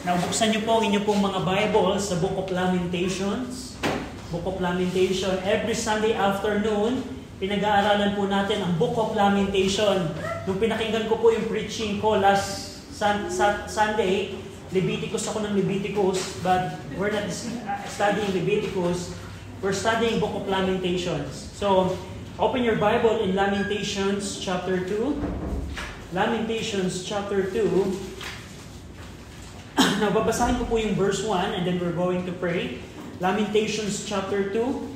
Now, buksan niyo po ang inyong pong mga Bible sa Book of Lamentations. Book of Lamentation. Every Sunday afternoon, pinag-aaralan po natin ang Book of Lamentation. Nung pinakinggan ko po yung preaching ko last Sunday, Leviticus ako ng Leviticus, but we're not studying Leviticus. We're studying Book of Lamentations. So, open your Bible in Lamentations chapter 2. Lamentations chapter 2. Now, babasahin ko po yung verse 1 and then we're going to pray. Lamentations chapter 2.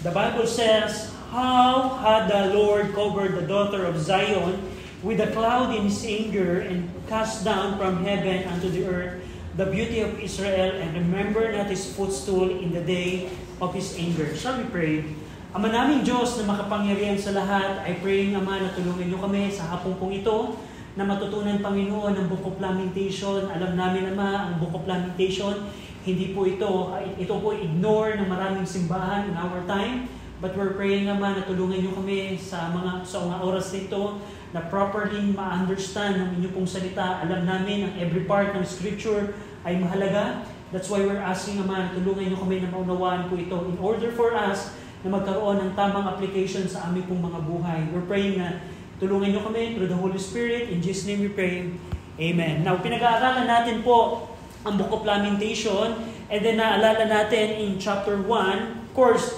The Bible says, "How had the Lord covered the daughter of Zion with a cloud in his anger and cast down from heaven unto the earth the beauty of Israel and remember not his footstool in the day of his anger." Shall we pray? Ama naming Diyos na makapangyarihan sa lahat, I pray, Ama, na tulungan niyo kami sa hapong pong ito na matutunan, Panginoon, ang Book of Lamentation. Alam namin, Ama, ang Book of Lamentation, hindi po ito po ignore ng maraming simbahan in our time. But we're praying, Ama, na tulungan niyo kami sa mga oras nito na properly ma-understand ng inyong pong salita. Alam namin ang every part ng Scripture ay mahalaga. That's why we're asking, Ama, na tulungan niyo kami na maunawaan po ito in order for us na magkaroon ng tamang application sa aming pong mga buhay. We're praying na tulungan niyo kami through the Holy Spirit. In Jesus' name we pray. Amen. Now, pinag-aaralan natin po ang Book of Lamentation and then naalala natin in chapter 1. Of course,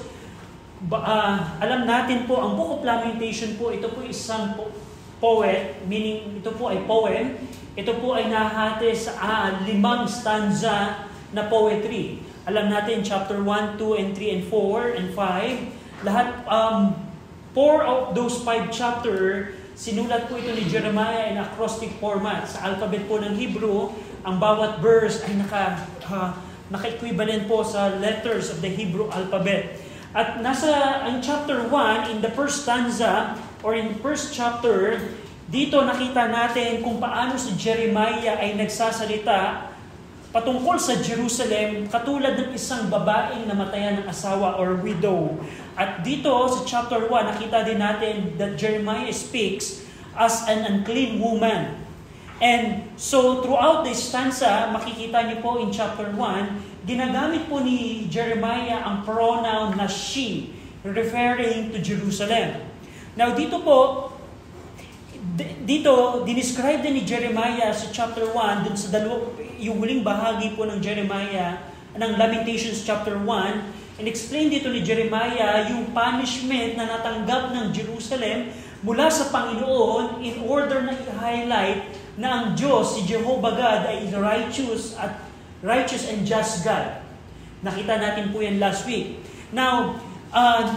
alam natin po, ang Book of Lamentation po, ito po isang poet, meaning ito po ay poem. Ito po ay nahati sa 5 stanza na poetry. Alam natin, chapter 1, 2, and 3, and 4, and 5. Lahat, 4 of those 5 chapter, sinulat po ito ni Jeremiah in acrostic format. Sa alphabet po ng Hebrew, ang bawat verse ay naka-equivalent po sa letters of the Hebrew alphabet. At in chapter 1, in the first stanza, or in the first chapter, dito nakita natin kung paano si Jeremiah ay nagsasalita patungkol sa Jerusalem katulad ng isang babaeng namatayan ng asawa or widow. At dito sa chapter 1, nakita din natin that Jeremiah speaks as an unclean woman. And so throughout this stanza, makikita niyo po in chapter 1, ginagamit po ni Jeremiah ang pronoun na she, referring to Jerusalem. Now dito po, dinescribe din ni Jeremiah sa chapter 1, dun sa yung huling bahagi po ng Jeremiah, ng Lamentations chapter 1, and explain dito ni Jeremiah yung punishment na natanggap ng Jerusalem mula sa Panginoon in order na i-highlight na ang Diyos, si Jehovah God, ay righteous and just God. Nakita natin po yan last week. Now,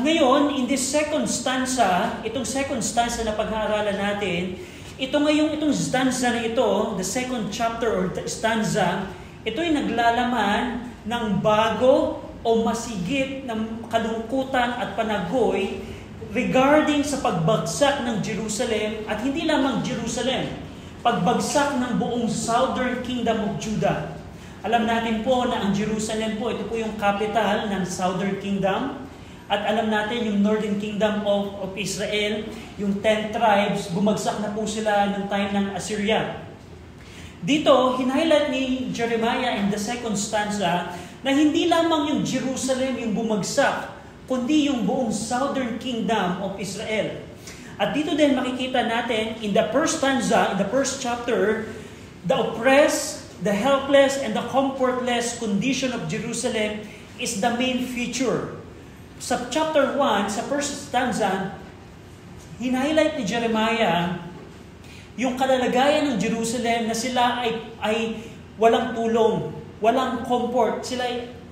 ngayon, in this second stanza, itong second stanza na pag-aaralan natin, itong stanza na ito, the second chapter or stanza, ito ay naglalaman ng bago o masigit ng kalungkutan at panagoy regarding sa pagbagsak ng Jerusalem at hindi lamang Jerusalem, pagbagsak ng buong southern kingdom of Judah. Alam natin po na ang Jerusalem po, ito po yung capital ng southern kingdom. At alam natin yung northern kingdom of Israel, yung 10 tribes, bumagsak na po sila ng time ng Assyria. Dito, hinhighlight ni Jeremiah in the second stanza na hindi lamang yung Jerusalem yung bumagsak, kundi yung buong southern kingdom of Israel. At dito din makikita natin in the first stanza, in the first chapter, the oppressed, the helpless, and the comfortless condition of Jerusalem is the main feature. Sa chapter 1, sa first stanza, hinighlight ni Jeremiah yung kalalagayan ng Jerusalem na sila ay walang tulong, walang comfort, sila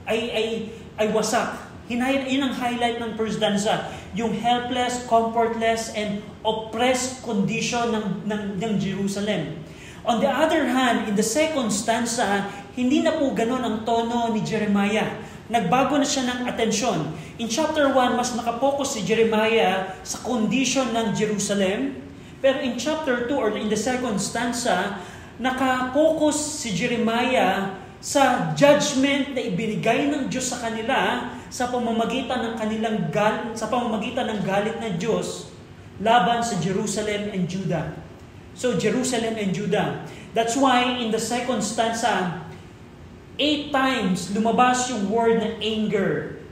ay wasak. Yun ang highlight ng first stanza, yung helpless, comfortless, and oppressed condition ng Jerusalem. On the other hand, in the second stanza, hindi na po ganun ang tono ni Jeremiah. Nagbago na siya ng atensyon. In chapter 1, mas nakapokus si Jeremiah sa condition ng Jerusalem. Pero in chapter 2, or in the second stanza, nakapokus si Jeremiah sa judgment na ibinigay ng Diyos sa kanila sa pamamagitan ng galit ng Diyos laban sa Jerusalem and Judah. So Jerusalem and Judah. That's why in the second stanza, 8 times lumabas yung word na anger,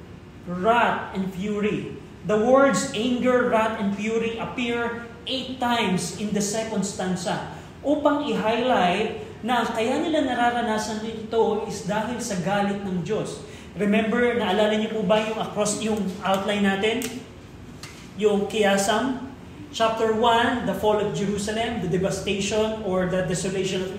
wrath, and fury. The words anger, wrath, and fury appear 8 times in the second stanza upang i-highlight na kaya nila nararanasan ito is dahil sa galit ng Diyos. Remember, naalala niyo po ba yung across yung outline natin? Yung Kiyasam, chapter 1, the fall of Jerusalem, the devastation or the desolation of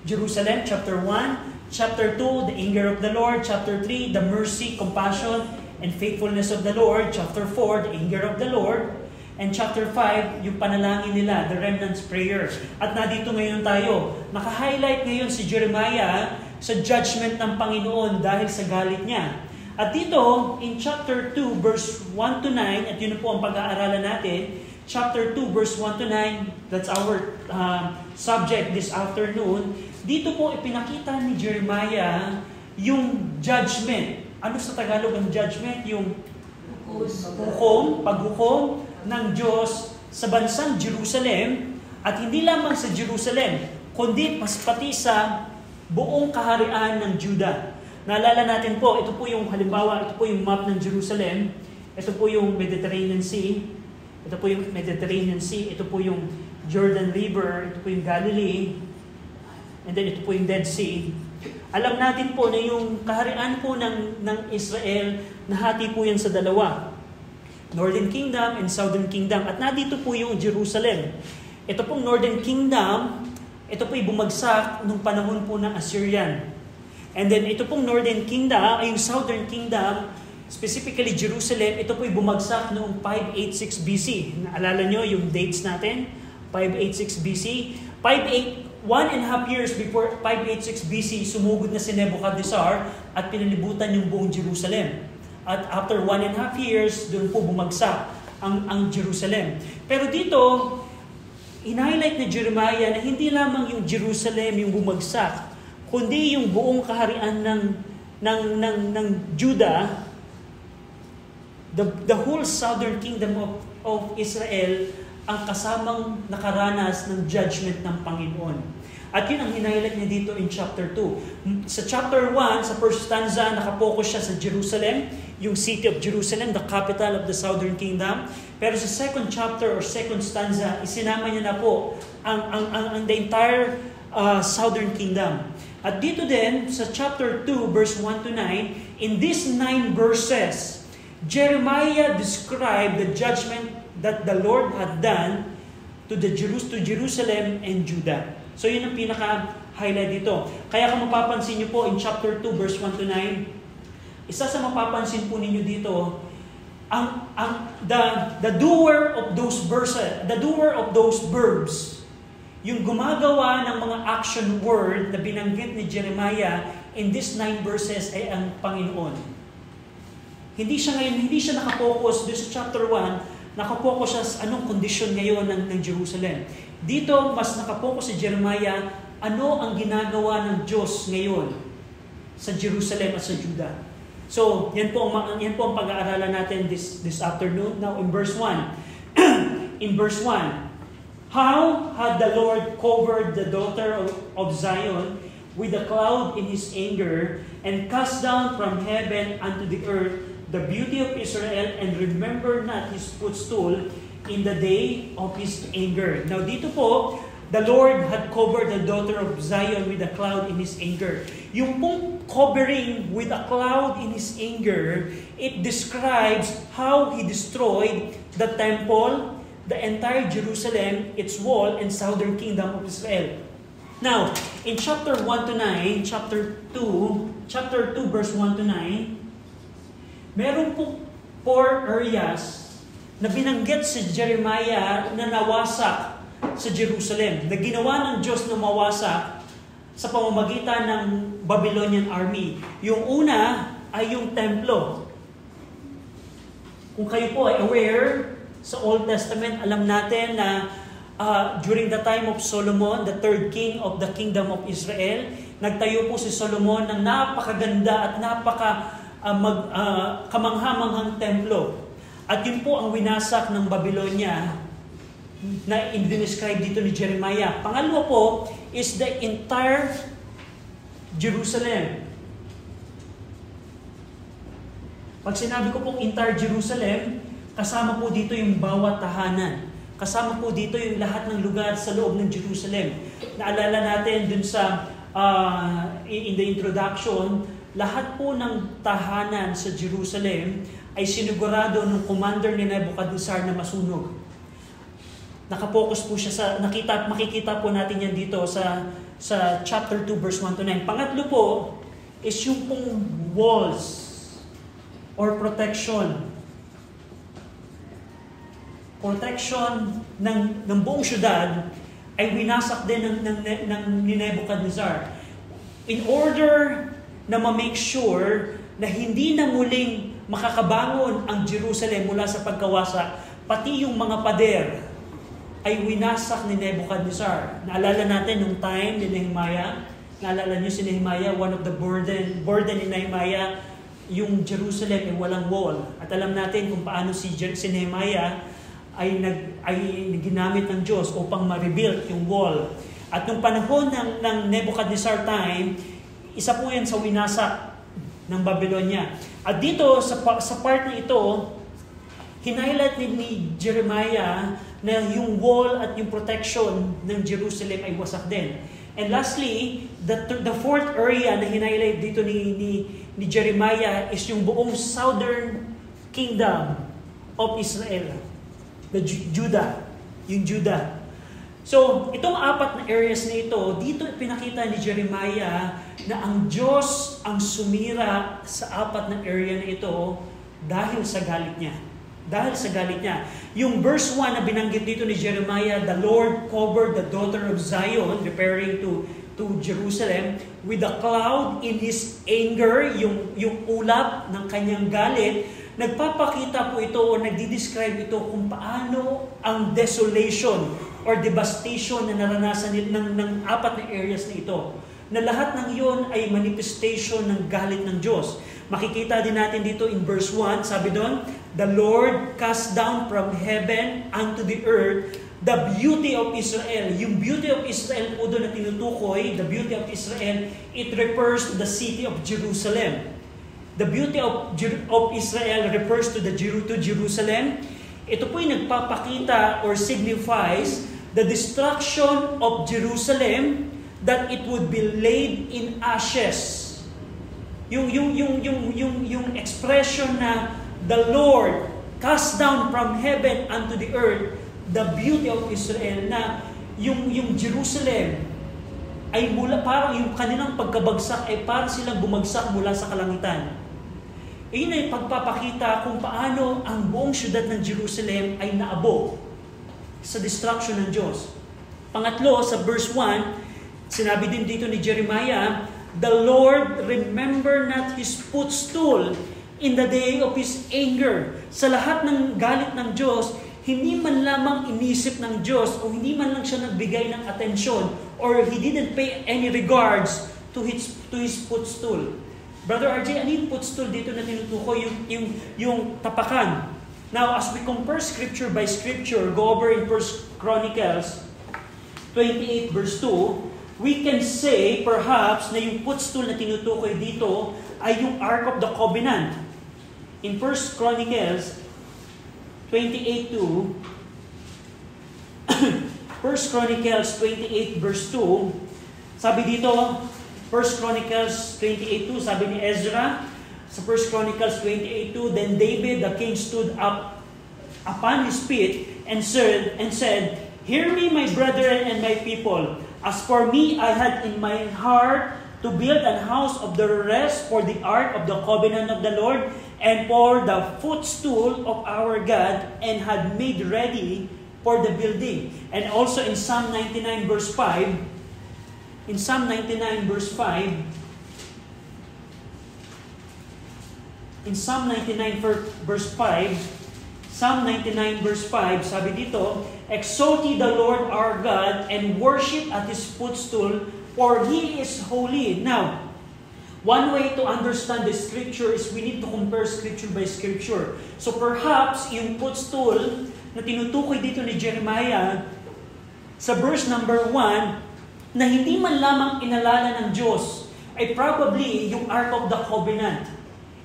Jerusalem, chapter 1. Chapter 2, the anger of the Lord. Chapter 3, the mercy, compassion, and faithfulness of the Lord. Chapter 4, the anger of the Lord. And chapter 5, yung panalangin nila, the remnant's prayer. At nandito ngayon tayo. Naka-highlight ngayon si Jeremiah sa judgment ng Panginoon dahil sa galit niya. At dito, in chapter 2, verse 1 to 9, at yun po ang pag-aaralan natin, chapter 2, verse 1 to 9, that's our subject this afternoon. Dito po ipinakita ni Jeremiah yung judgment. Ano sa Tagalog ang judgment? Yung paghukom ng Diyos sa bansang Jerusalem, at hindi lamang sa Jerusalem, kundi pati sa buong kaharian ng Judah. Naalala natin po, ito po yung halimbawa, ito po yung map ng Jerusalem, ito po yung Mediterranean Sea, ito po yung Mediterranean Sea, ito po yung Jordan River, ito po yung Galilee, and then ito po yung Dead Sea. Alam natin po na yung kaharian po ng Israel, nahati po yan sa dalawa. Northern Kingdom and Southern Kingdom. At nandito po yung Jerusalem. Ito pong Northern Kingdom, ito po yung bumagsak nung panahon po ng Assyrian. And then ito pong Northern Kingdom, ay yung Southern Kingdom, specifically Jerusalem, ito po yung bumagsak noong 586 BC. Naalala nyo yung dates natin? 586 BC. 1.5 years before 586 BC, sumugod na si Nebuchadnezzar at pinalibutan yung buong Jerusalem. At after 1.5 years, doon po bumagsak ang Jerusalem. Pero dito, in-highlight ni Jeremiah na hindi lamang yung Jerusalem yung bumagsak, kundi yung buong kaharian ng Judah, the whole southern kingdom of Israel, ang kasamang nakaranas ng judgment ng Panginoon. At yun ang hinighlight niya dito in chapter 2. Sa chapter 1, sa first stanza, nakapokus siya sa Jerusalem, yung city of Jerusalem, the capital of the southern kingdom. Pero sa second chapter or second stanza, isinama niya na po ang the entire southern kingdom. At dito din, sa chapter 2, verse 1 to 9, in these 9 verses, Jeremiah described the judgment that the Lord had done to Jerusalem and Judah. So yun ang pinaka-highlight dito. Kaya kung mapapansin niyo po in chapter 2, verse 1 to 9, isa sa mapapansin po ninyo dito, the doer of those verses, the doer of those verbs, yung gumagawa ng mga action word na binanggit ni Jeremiah in these 9 verses ay ang Panginoon. Hindi siya nakapokus doon sa chapter 1, nakapokus siya sa anong kondisyon ngayon ng Jerusalem. Dito, mas nakapokus si Jeremiah, ano ang ginagawa ng Diyos ngayon sa Jerusalem at sa Judah. So, yan po ang pag-aaralan natin this afternoon. Now, in verse 1, in verse 1, how had the Lord covered the daughter of Zion with a cloud in His anger, and cast down from heaven unto the earth the beauty of Israel, and remember not His footstool in the day of His anger. Now dito po, the Lord had covered the daughter of Zion with a cloud in His anger. Yung pong covering with a cloud in His anger, it describes how He destroyed the temple, the entire Jerusalem, its wall, and southern kingdom of Israel. Now, in chapter 1 to 9, chapter 2 verse 1 to 9, meron po 4 areas na binanggit si Jeremiah na nawasak sa Jerusalem, na ginawa ng Diyos na mawasak sa pamamagitan ng Babylonian army. Yung una ay yung templo. Kung kayo po ay aware, sa Old Testament, alam natin na during the time of Solomon, the third king of the kingdom of Israel, nagtayo po si Solomon ng napakaganda at kamanghamanghang templo. At yun po ang winasak ng Babylonia na i-describe dito ni Jeremiah. Pangalawa po is the entire Jerusalem. Pag sinabi ko pong entire Jerusalem, kasama po dito yung bawat tahanan. Kasama po dito yung lahat ng lugar sa loob ng Jerusalem. Naalala natin dun sa in the introduction, lahat po ng tahanan sa Jerusalem ay sinigurado ng commander ni Nebuchadnezzar na masunog. Nakapokus po siya sa, makikita po natin yan dito sa chapter 2 verse 1 to 9. Pangatlo po is yung pong walls or protection ng buong syudad ay winasak din ni Nebuchadnezzar. In order na ma-make sure na hindi na muling makakabangon ang Jerusalem mula sa pagkawasa, pati yung mga pader ay winasak ni Nebuchadnezzar. Naalala natin nung time ni Nehemiah, naalala niyo si Nehemiah, one of the burden ni Nehemiah, yung Jerusalem ay walang wall. At alam natin kung paano si Nehemiah ay ginamit ng Diyos upang ma-rebuild yung wall. At nung panahon ng Nebuchadnezzar time, isa po yan sa winasak ng Babylonia. At dito, sa part na ito, hinighlight ni Jeremiah na yung wall at yung protection ng Jerusalem ay wasak din. And lastly, the fourth area na hinighlight dito ni Jeremiah is yung buong southern kingdom of Israel. Judah. So, itong apat na areas na ito, dito pinakita ni Jeremiah na ang Diyos ang sumira sa apat na area na ito dahil sa galit niya. Yung verse 1 na binanggit dito ni Jeremiah, the Lord covered the daughter of Zion, referring to Jerusalem, with a cloud in His anger, yung ulap ng kanyang galit. Nagpapakita po ito o nagdi-describe ito kung paano ang desolation or devastation na naranasan ng apat na areas na ito. Na lahat ng iyon ay manifestation ng galit ng Diyos. Makikita din natin dito in verse 1, sabi doon, the Lord cast down from heaven unto the earth the beauty of Israel. Yung beauty of Israel po doon na tinutukoy, the beauty of Israel, it refers to the city of Jerusalem. The beauty of Israel refers to Jerusalem. Ito po yung nagpapakita or signifies the destruction of Jerusalem, that it would be laid in ashes. Yung expression na the Lord cast down from heaven unto the earth the beauty of Israel, na yung Jerusalem ay parang yung kanilang pagkabagsak ay parang silang bumagsak mula sa kalangitan. Iyon ay pagpapakita kung paano ang buong syudad ng Jerusalem ay naabot sa destruction ng Diyos. Pangatlo, sa verse 1, sinabi din dito ni Jeremiah, the Lord remember not His footstool in the day of His anger. Sa lahat ng galit ng Diyos, hindi man lamang inisip ng Diyos o hindi man lang siya nagbigay ng atensyon or He didn't pay any regards to His footstool. Brother RJ, ano yung footstool dito na tinutukoy? Yung tapakan. Now, as we compare scripture by scripture, go over in 1 Chronicles 28 verse 2, we can say perhaps na yung footstool na tinutukoy dito ay yung Ark of the Covenant. In 1 Chronicles 28:2, 1 Chronicles 28 verse 2, sabi dito, 1 Chronicles 28:2, sabi ni Ezra, sa 1 Chronicles 28:2, then David the king stood up upon his feet and said, hear me, my brethren and my people. As for me, I had in my heart to build an house of the rest for the ark of the covenant of the Lord and for the footstool of our God, and had made ready for the building. And also in Psalm 99 verse 5, in Psalm 99 verse 5, in Psalm 99 verse 5, Psalm 99 verse 5, sabi dito, exalt ye the Lord our God and worship at His footstool, for He is holy. Now, one way to understand the scripture is we need to compare scripture by scripture. So perhaps yung footstool na tinutukoy dito ni Jeremiah sa verse number 1, na hindi man lamang inalala ng Diyos, ay probably yung Ark of the Covenant.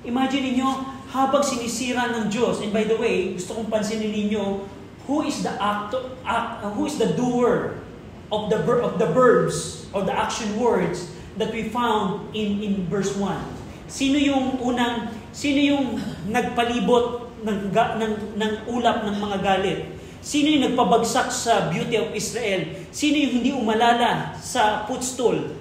Imagine niyo habang sinisira ng Diyos. And by the way, gusto kong pansinin ninyo, who is the doer of the verbs, of the action words that we found in verse 1? Sino yung nagpalibot ng ulap ng mga galit? Sino yung nagpabagsak sa beauty of Israel? Sino yung hindi umalala sa footstool?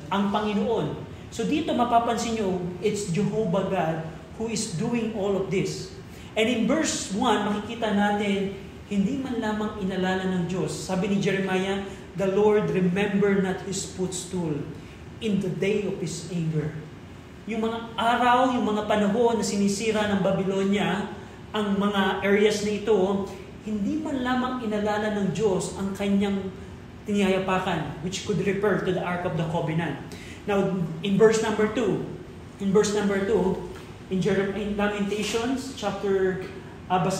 Ang Panginoon. So dito mapapansin nyo, it's Jehovah God who is doing all of this. And in verse 1, makikita natin, hindi man lamang inalala ng Diyos. Sabi ni Jeremiah, the Lord remember not His footstool in the day of His anger. Yung mga araw, yung mga panahon na sinisira ng Babylonia, ang mga areas na ito, hindi man lamang inalala ng Diyos ang kanyang tiniyayapakan, which could refer to the Ark of the Covenant. Now, in verse number 2, in Lamentations,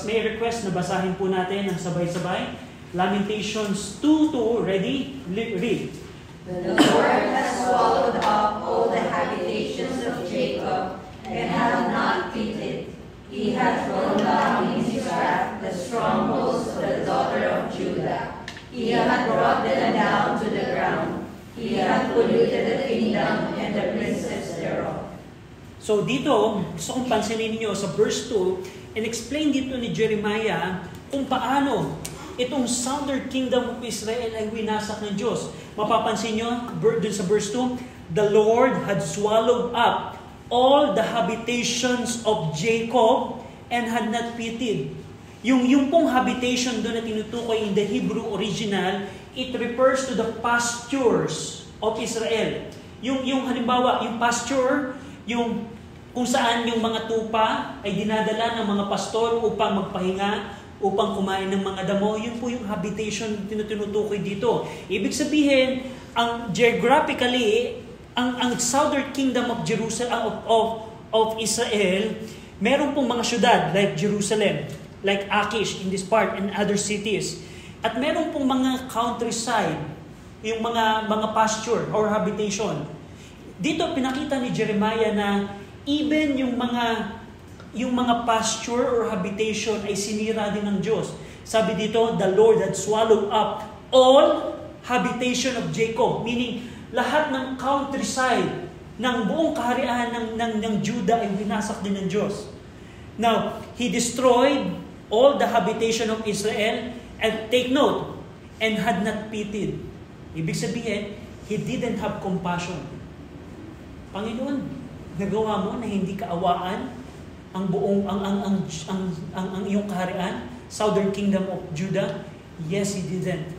may request na basahin po natin ng sabay-sabay. Lamentations 2:2, ready? Read. The Lord has swallowed up all the habitations of Jacob, and hath not pitied. He hath thrown down in his wrath the strongholds of the daughter of Judah. He hath brought them down to the ground. He hath polluted the kingdom and the princes thereof. So dito, gusto kong pansinin niyo sa verse 2, and explain dito ni Jeremiah kung paano itong southern kingdom of Israel ay winasak ng Diyos. Mapapansin niyo dun sa verse 2, the Lord had swallowed up all the habitations of Jacob and had not pitied. Yung pong habitation doon na tinutukoy in the Hebrew original, it refers to the pastures of Israel. Yung halimbawa, yung pasture, yung kung saan yung mga tupa ay dinadala ng mga pastor upang magpahinga, upang kumain ng mga damo, yun po yung habitation tinutukoy dito. Ibig sabihin, ang geographically, ang southern kingdom of Jerusalem of Israel, meron pong mga syudad like Jerusalem, like Akish in this part and other cities. At meron pong mga countryside, yung mga pasture or habitation. Dito pinakita ni Jeremiah na even yung mga pasture or habitation ay sinira din ng Diyos. Sabi dito, the Lord had swallowed up all habitation of Jacob, meaning lahat ng countryside ng buong kaharian ng Judah ay winasak din ng Diyos. Now, He destroyed all the habitation of Israel, and take note, and had not pitied. Ibig sabihin, He didn't have compassion. Panginoon, nagawa mo na hindi kaawaan ang buong ang iyong kaharian, southern kingdom of Judah? Yes, He didn't.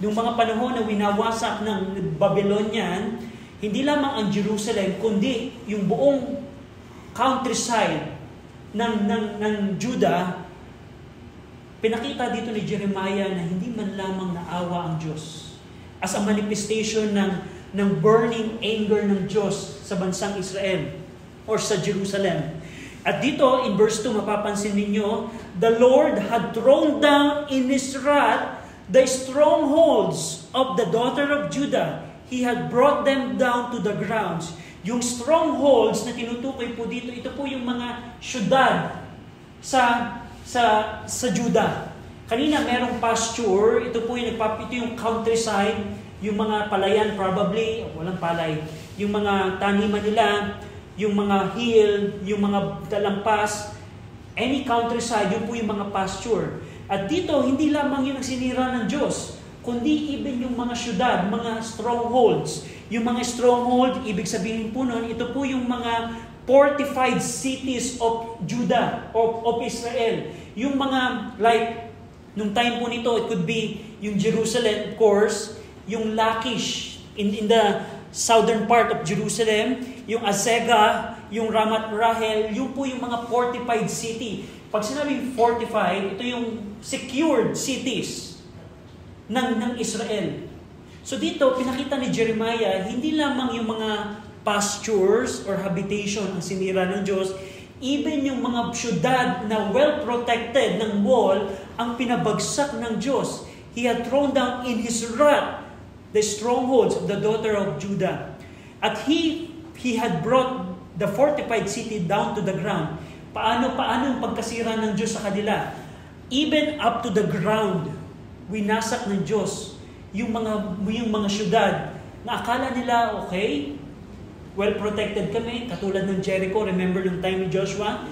Noong mga panahon na winawasak ng Babylonian, hindi lamang ang Jerusalem, kundi yung buong countryside ng Judah, pinakita dito ni Jeremiah na hindi man lamang naawa ang Diyos as a manifestation ng burning anger ng Diyos sa bansang Israel or sa Jerusalem. At dito, in verse 2, mapapansin ninyo, the Lord had thrown down in His wrath the strongholds of the daughter of Judah. He had brought them down to the grounds. Yung strongholds na tinutukoy po dito, ito po yung mga syudad sa Judah. Kanina merong pasture, ito yung countryside, yung mga palayan probably, walang palay, yung mga taniman nila, yung mga hill, yung mga talampas, any countryside, yun po yung mga pasture. At dito, hindi lamang yun ang sinira ng Diyos, kundi even yung mga syudad, mga strongholds. Yung mga stronghold, ibig sabihin po nun, ito po yung mga fortified cities of Judah, of Israel. Yung mga, like, nung time po nito, it could be yung Jerusalem, of course, yung Lachish, in the southern part of Jerusalem, yung Azekah, yung Ramat Rahel, yung po yung mga fortified city. Pag sinabing fortified, ito yung secured cities ng Israel. So dito, pinakita ni Jeremiah, hindi lamang yung mga pastures or habitation ang sinira ng Diyos, even yung mga syudad na well-protected ng wall, ang pinabagsak ng Diyos. He had thrown down in His wrath the strongholds of the daughter of Judah. At He had brought the fortified city down to the ground. Paano ang pagkasira ng Diyos sa kanila? Even up to the ground, winasak ng Diyos yung mga syudad na akala nila, okay, well protected kami, katulad ng Jericho. Remember yung time ni Joshua?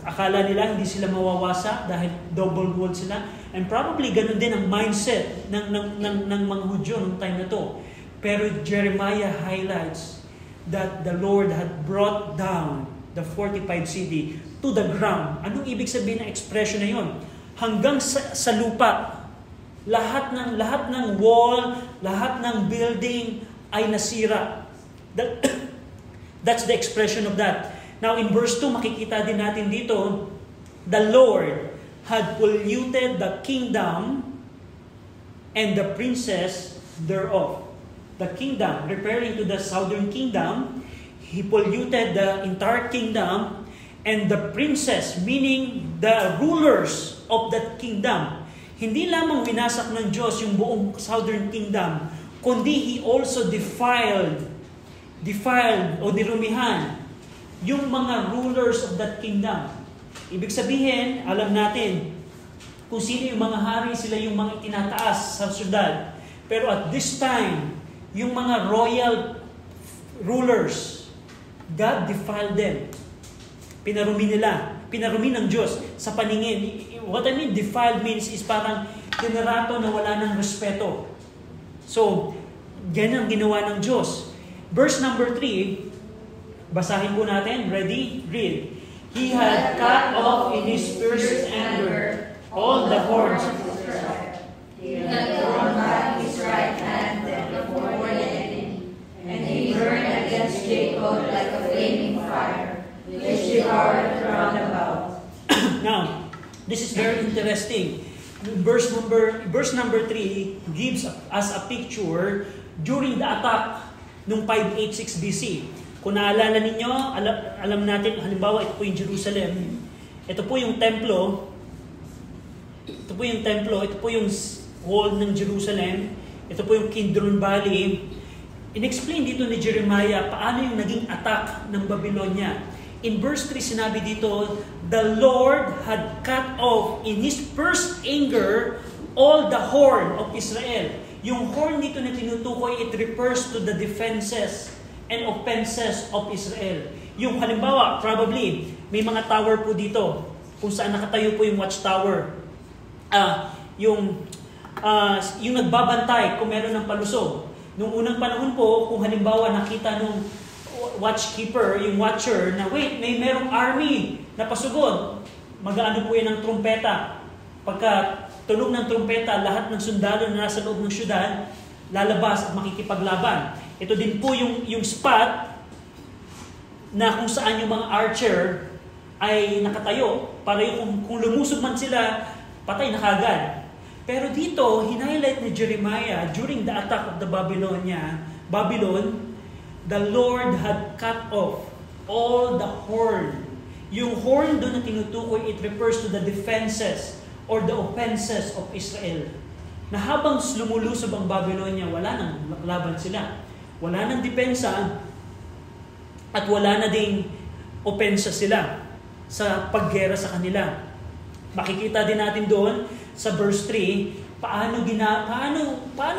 Akala nila hindi sila mawawasak dahil double walled sila. And probably ganun din ang mindset ng mga Hudyo noong time na to. Pero Jeremiah highlights that the Lord had brought down the fortified city to the ground. Anong ibig sabihin ng expression na yun? Hanggang sa lupa. Lahat ng wall, lahat ng building ay nasira. That's the expression of that. Now in verse 2, makikita din natin dito, the Lord had polluted the kingdom and the princess thereof. The kingdom, referring to the southern kingdom, He polluted the entire kingdom, and the princess, meaning the rulers of that kingdom. Hindi lamang winasak ng Diyos yung buong southern kingdom, kundi He also defiled o nirumihan yung mga rulers of that kingdom. Ibig sabihin, alam natin kung sino yung mga hari, sila yung mga itinataas sa syudad. Pero at this time, yung mga royal rulers, God defiled them. Pinarumi ng Diyos sa paningin. What I mean defiled means is parang tinarato na wala ng respeto. So, ganyan ang ginawa ng Diyos. Verse number 3, basahin po natin. Ready? Read. He had cut off in His fierce anger all the horns of Israel. He had thrown back His right hand before the enemy, and He burned against Jacob like a flaming fire, which devoured round about. Now, this is very interesting. Verse number 3 gives us a picture during the attack noong 586 BC. Kung naalala ninyo, alam natin, halimbawa, ito po yung Jerusalem. Ito po yung templo. Ito po yung wall ng Jerusalem. Ito po yung Kidron Valley. In-explain dito ni Jeremiah paano yung naging attack ng Babylonia. In verse 3, sinabi dito, the Lord had cut off in His first anger all the horn of Israel. Yung horn dito na tinutukoy, it refers to the defenses and offenses of Israel. Yung halimbawa, probably, may mga tower po dito kung saan nakatayo po yung watchtower. Yung nagbabantay kung meron ng palusog. Nung unang panahon po, kung halimbawa nakita nung watchkeeper, yung watcher, na wait, merong army na pasugod, mag-aano po yan ng trumpeta. Pagka tunog ng trumpeta, lahat ng sundalo na nasa loob ng syudad, lalabas at makikipaglaban. Ito din po yung spot na kung saan yung mga archer ay nakatayo. Para kung lumusog man sila, patay na kagad. Pero dito, hinighlight ni Jeremiah, during the attack of the Babylon, the Lord had cut off all the horn. Yung horn doon na tinutukoy, it refers to the defenses or the offenses of Israel. Na habang lumulusob ang Babylonia, wala nang laban sila. Wala nang depensa at wala na ding opensa sila sa paggera sa kanila. Makikita din natin doon sa verse 3, paano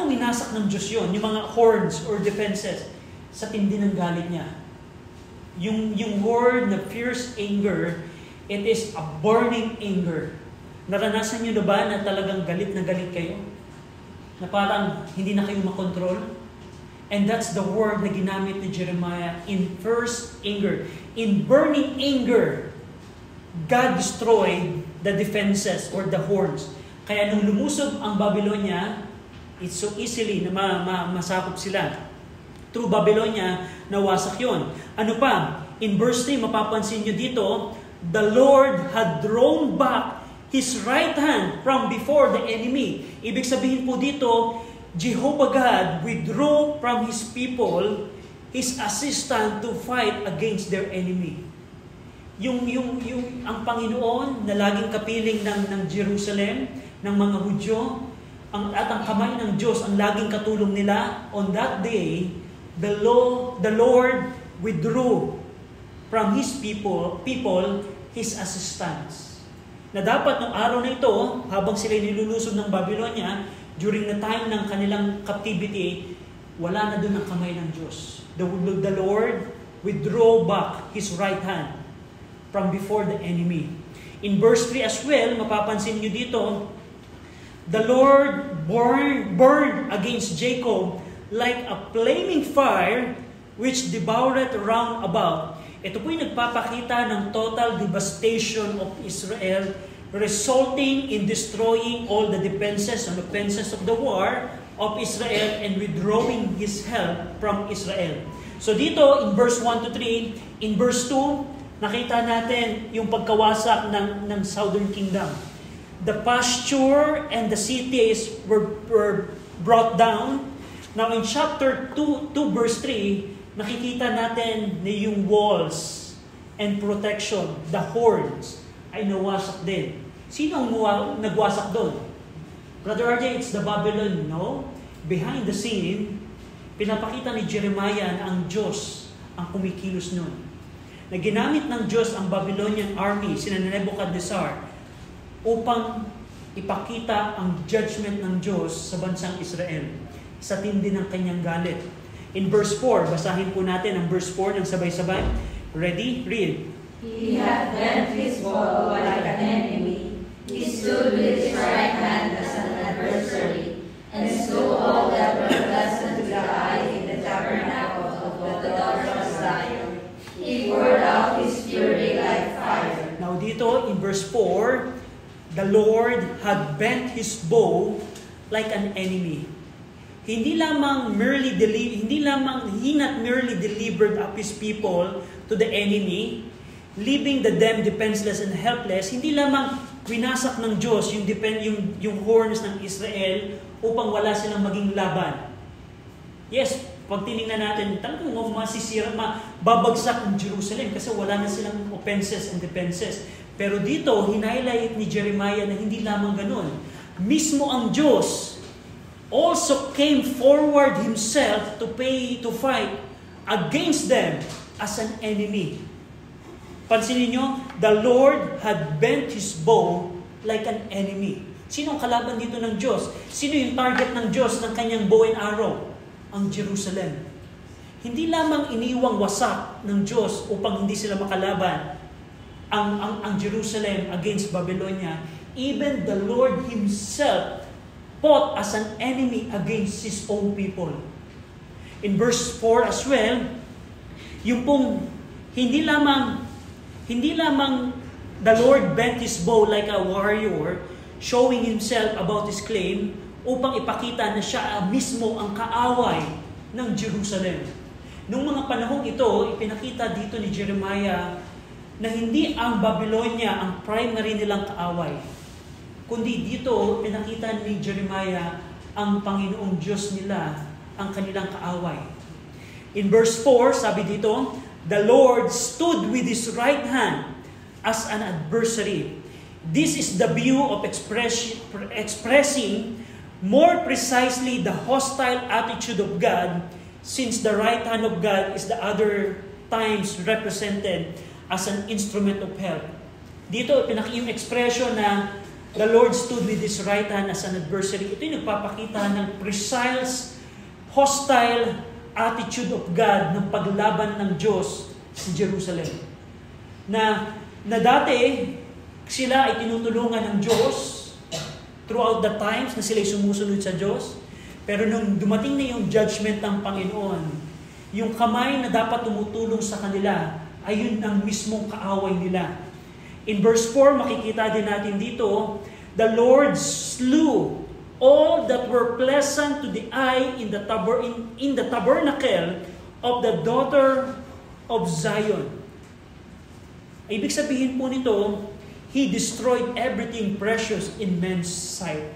winasak ng Diyos yun, yung mga horns or defenses sa tindi ng galit niya. Yung word na fierce anger, it is a burning anger. Naranasan niyo na ba na talagang galit na galit kayo? Na parang hindi na kayo makontrol? And that's the word na ginamit ni Jeremiah in first anger. In burning anger, God destroyed the defenses or the horns. Kaya nung lumusob ang Babylonia, it's so easily na masakop sila. Through Babylonia, nawasak yon. Ano pa? In verse 3, mapapansin nyo dito, the Lord had drawn back His right hand from before the enemy. Ibig sabihin po dito, Jehovah God withdrew from His people His assistant to fight against their enemy. Ang Panginoon na laging kapiling ng Jerusalem, ng mga Hudyo, at ang kamay ng Diyos ang laging katulong nila, on that day, the Lord withdrew from His people his assistants. Na dapat nung araw na ito, habang sila nilulusob ng Babylonia, during the time ng kanilang captivity, wala na doon ang kamay ng Diyos. The Lord withdraw back His right hand from before the enemy. In verse 3 as well, mapapansin nyo dito, the Lord burned against Jacob like a flaming fire which devoured round about. Ito po yung nagpapakita ng total devastation of Israel, resulting in destroying all the defenses and offenses of the war of Israel and withdrawing His help from Israel. So dito, in verse 1 to 3, in verse 2, nakita natin yung pagkawasak ng Southern Kingdom. The pasture and the cities were brought down. Now in chapter 2 verse 3, nakikita natin na yung walls and protection, the horns, ay nawasak din. Sino ang nagwasak doon? Brother RJ, it's the Babylon, no? Behind the scene, pinapakita ni Jeremiah na ang Diyos ang kumikilos noon. Na ginamit ng Diyos ang Babylonian army, sina Nebuchadnezzar, upang ipakita ang judgment ng Diyos sa bansang Israel sa tindi ng kanyang galit. In verse 4, basahin po natin ang verse 4 ng sabay-sabay. Ready? Read. He hath bent his bow like an enemy. He stood with his right hand as an adversary, and slew all that were pleasant to the eye in the tabernacle of the daughter of Zion. He poured out his fury like fire. Now dito, in verse 4, the Lord had bent his bow like an enemy. He not merely delivered up his people to the enemy, leaving them defenseless and helpless. Hindi lamang winasak ng Diyos yung horns ng Israel upang wala silang maging laban. Yes, pag tinignan natin, talagang masisira, babagsak ng Jerusalem kasi wala na silang offenses and defenses. Pero dito, hinighlight ni Jeremiah na hindi lamang ganun. Mismo ang Diyos also came forward Himself to fight against them as an enemy. Pansinin nyo, the Lord had bent His bow like an enemy. Sino ang kalaban dito ng Diyos? Sino yung target ng Diyos ng kanyang bow and arrow? Ang Jerusalem. Hindi lamang iniwang wasak ng Diyos upang hindi sila makalaban ang Jerusalem against Babylonia. Even the Lord Himself fought as an enemy against His own people. In verse 4 as well, yung pong hindi lamang the Lord bent His bow like a warrior, showing Himself about His claim, upang ipakita na siya mismo ang kaaway ng Jerusalem. Noong mga panahong ito, ipinakita dito ni Jeremiah na hindi ang Babylonia ang primary nilang kaaway, kundi dito pinakita ni Jeremiah ang Panginoong Diyos nila ang kanilang kaaway. In verse 4, sabi dito, the Lord stood with His right hand as an adversary. This is the view of expressing more precisely the hostile attitude of God, since the right hand of God is the other times represented as an instrument of help. Dito, yung expression na the Lord stood with His right hand as an adversary, ito yung nagpapakita ng precise, hostile attitude of God ng paglaban ng Diyos sa Jerusalem. Na dati, sila ay tinutulungan ng Diyos throughout the times na sila ay sumusunod sa Diyos. Pero nung dumating na yung judgment ng Panginoon, yung kamay na dapat tumutulong sa kanila, ayun ang mismong kaaway nila. In verse 4, makikita din natin dito, the Lord slew all that were pleasant to the eye in the tabernacle of the daughter of Zion. Ibig sabihin po nito, He destroyed everything precious in men's sight.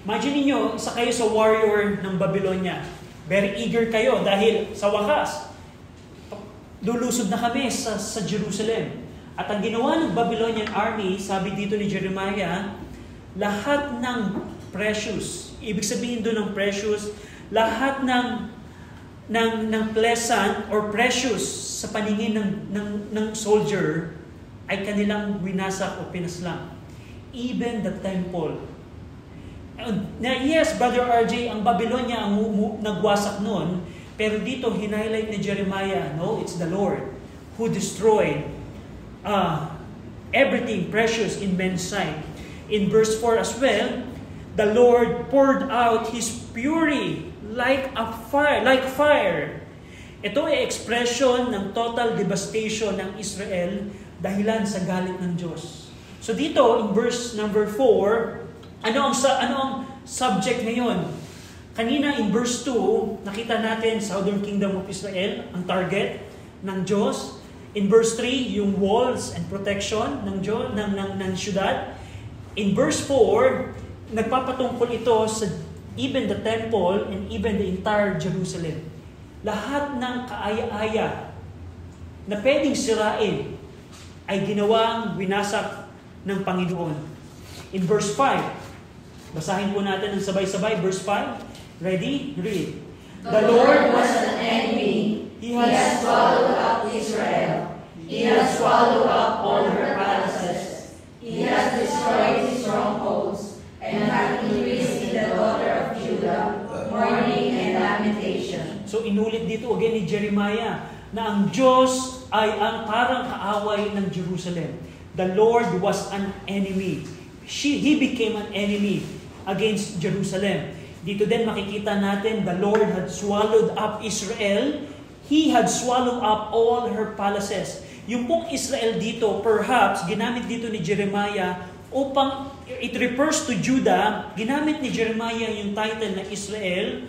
Imagine niyo, isa kayo sa warrior ng Babylonia. Very eager kayo dahil sa wakas, lulusod na kami sa Jerusalem. At ang ginawa ng Babylonian army, sabi dito ni Jeremiah, lahat ng precious, ibig sabihin doon ng precious, lahat ng pleasant or precious sa paningin ng soldier, ay kanilang winasak o pinaslang. Even the temple. Yes, Brother RJ, ang Babylonia ang nagwasak noon, pero dito hinighlight ni Jeremiah, no, it's the Lord who destroyed everything precious in men's sight. In verse 4 as well, the Lord poured out His fury like fire. Ito ay expression ng total devastation ng Israel dahilan sa galit ng Diyos. So dito, in verse number 4, ano ang subject ngayon? Kanina, in verse 2, nakita natin Southern Kingdom of Israel, ang target ng Diyos. In verse 3, yung walls and protection ng syudad. In verse 4, nagpapatungkol ito sa even the temple and even the entire Jerusalem. Lahat ng kaaya-aya na pwedeng sirain ay ginawang winasak ng Panginoon. In verse 5, basahin po natin ng sabay-sabay, verse 5. Ready? Read. The Lord was an enemy. He has swallowed up Israel. He has swallowed up all her palaces. He has destroyed his strongholds and hath increased in the daughter of Judah mourning and lamentation. So inulit dito again ni Jeremiah na ang Diyos ay ang parang kaaway ng Jerusalem. The Lord was an enemy. He became an enemy against Jerusalem. Dito din makikita natin, the Lord had swallowed up Israel. He had swallowed up all her palaces. Yung pong Israel dito, perhaps, ginamit dito ni Jeremiah upang, it refers to Judah, ginamit ni Jeremiah yung title na Israel,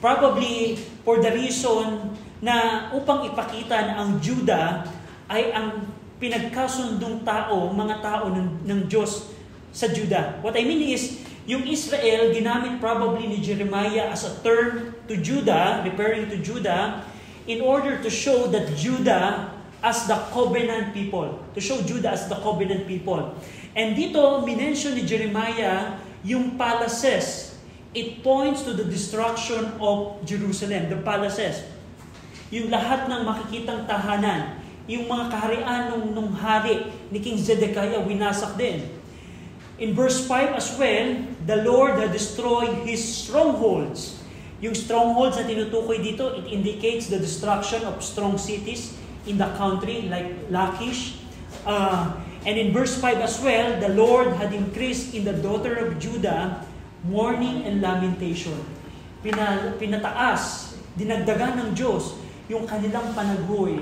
probably for the reason na upang ipakita na ang Judah ay ang pinagkasundong tao, mga tao ng Diyos sa Judah. What I mean is, yung Israel, ginamit probably ni Jeremiah as a term to Judah, referring to Judah, in order to show that Judah as the covenant people. To show Judah as the covenant people. And dito, minention ni Jeremiah yung palaces. It points to the destruction of Jerusalem, the palaces. Yung lahat ng makikitang tahanan, yung mga kaharian nung hari ni King Zedekiah, winasak din. In verse 5 as well, the Lord had destroyed His strongholds. Yung strongholds na tinutukoy dito, it indicates the destruction of strong cities in the country like Lachish. And in verse 5 as well, the Lord had increased in the daughter of Judah mourning and lamentation. Pinataas, dinagdagan ng Diyos yung kanilang panaghoy.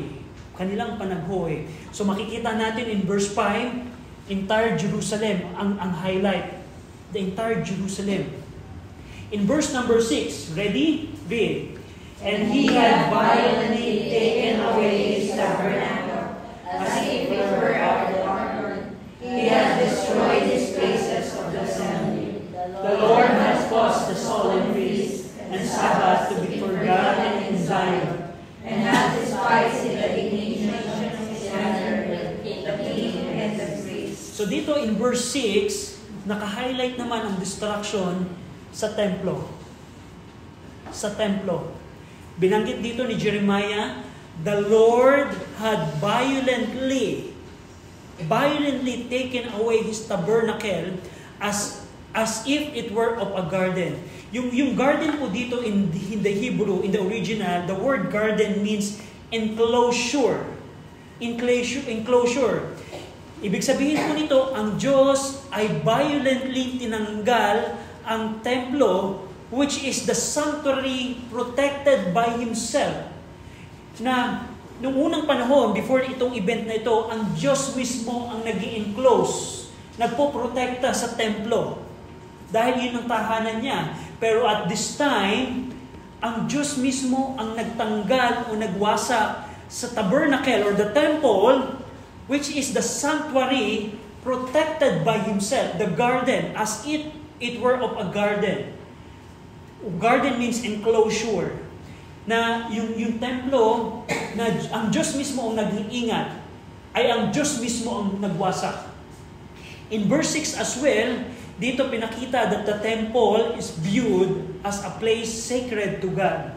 So makikita natin in verse 5, entire Jerusalem ang highlight. The entire Jerusalem. In verse number 6, ready? Read. And he had violently taken away his tabernacle, as if it were out of order. He has destroyed his places of the assembly. The Lord has caused the solemn feast and Sabbath to be forgotten in Zion, and hath despised the dignity of his standard, the king and the priest. So dito in verse 6, naka-highlight naman ang destruction sa templo. Sa templo. Binanggit dito ni Jeremiah, the Lord had violently taken away His tabernacle as if it were of a garden. Yung garden po dito in the Hebrew, in the original, the word garden means enclosure. Enclosure. Ibig sabihin po nito, ang Diyos ay violently tinanggal ang templo, which is the sanctuary protected by Himself. Na noong unang panahon, before itong event na ito, ang Diyos mismo ang nag-i-enclose, nagpo-protekta sa templo. Dahil yun ang tahanan niya. Pero at this time, ang Diyos mismo ang nagtanggal o nagwasa sa tabernacle or the temple, which is the sanctuary protected by Himself, the garden, as it were of a garden. Garden means enclosure. Na yung templo, na ang Diyos mismo ang nag-iingat, ay ang Diyos mismo ang nagwasak. In verse 6 as well, dito pinakita that the temple is viewed as a place sacred to God.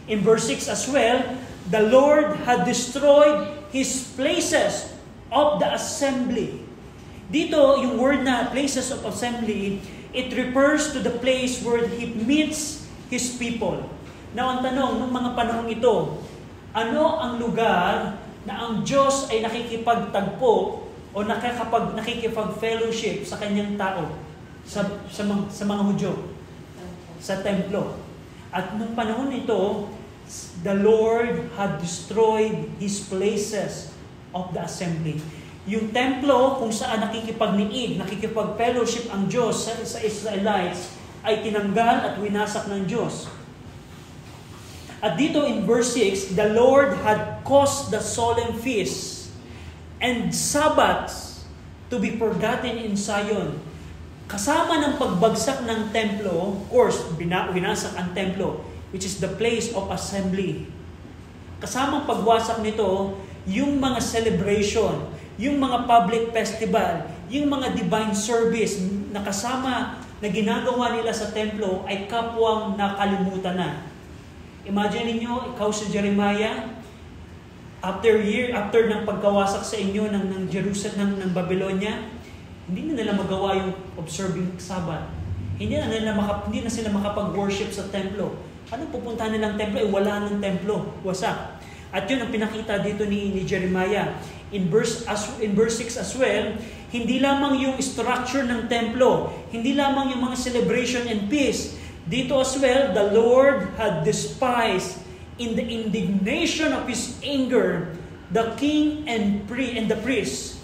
In verse 6 as well, the Lord had destroyed His places of the assembly. Dito, yung word na places of assembly, it refers to the place where He meets His people. Now, ang tanong, nung mga panahong ito, ano ang lugar na ang Diyos ay nakikipagtagpo o nakikipag-fellowship sa Kanyang tao, sa mga Hudyo, sa templo. At nung panahon ito, the Lord had destroyed His places of the assembly. Yung templo kung saan nakikipagniig, nakikipag-fellowship ang Diyos sa Israelites ay tinanggal at winasak ng Diyos. At dito in verse 6, the Lord had caused the solemn feasts and Sabbaths to be forgotten in Zion. Kasama ng pagbagsak ng templo, of course, winasak ang templo, which is the place of assembly. Kasama pagwasak nito, yung mga celebration, yung mga public festival, yung mga divine service na kasama na ginagawa nila sa templo ay kapwang nakalimutan na. Imagine niyo, ikaw si Jeremiah, after ng pagkawasak sa inyo ng Jerusalem, ng Babylonia, hindi na nila magawa yung observing Sabbath. Hindi na sila makapag-worship sa templo. Anong pupuntahan nilang templo? Wala ng templo. Wasak. At yun ang pinakita dito ni Jeremiah. In verse 6 as well, hindi lamang yung structure ng templo, hindi lamang yung mga celebration and feast. Dito as well, the Lord had despised in the indignation of His anger the king and the priest.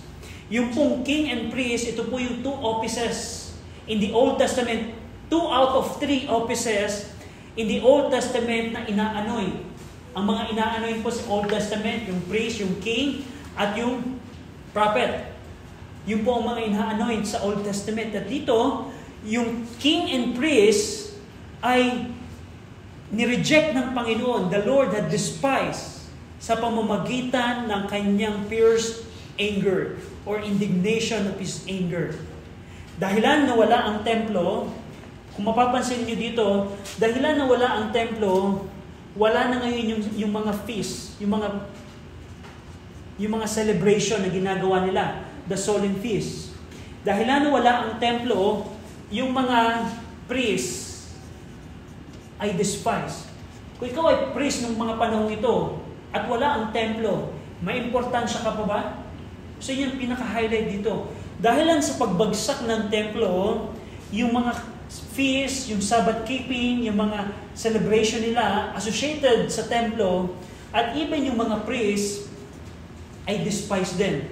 Yung pong king and priest, ito po yung two offices in the Old Testament, 2 out of 3 offices in the Old Testament na inaanoy. Ang mga inaanoy po sa Old Testament, yung priest, yung king, at yung prophet. Yung po ang mga inaanoy sa Old Testament. At dito, yung king and priest ay nireject ng Panginoon. The Lord had despised sa pamamagitan ng kanyang fierce anger or indignation of His anger. Dahilan na wala ang templo, kung mapapansin niyo dito, dahilan na wala ang templo, wala na ngayon yung mga feast, yung mga celebration na ginagawa nila, the solemn feast. Dahilan na wala ang templo, yung mga priests ay despise. Kung ikaw ay priest ng mga panahon ito at wala ang templo, may importansya ka pa ba? So yun yung pinaka-highlight dito. Dahilan sa pagbagsak ng templo, yung mga feast, yung Sabbath keeping, yung mga celebration nila associated sa templo, at even yung mga priests ay despise din.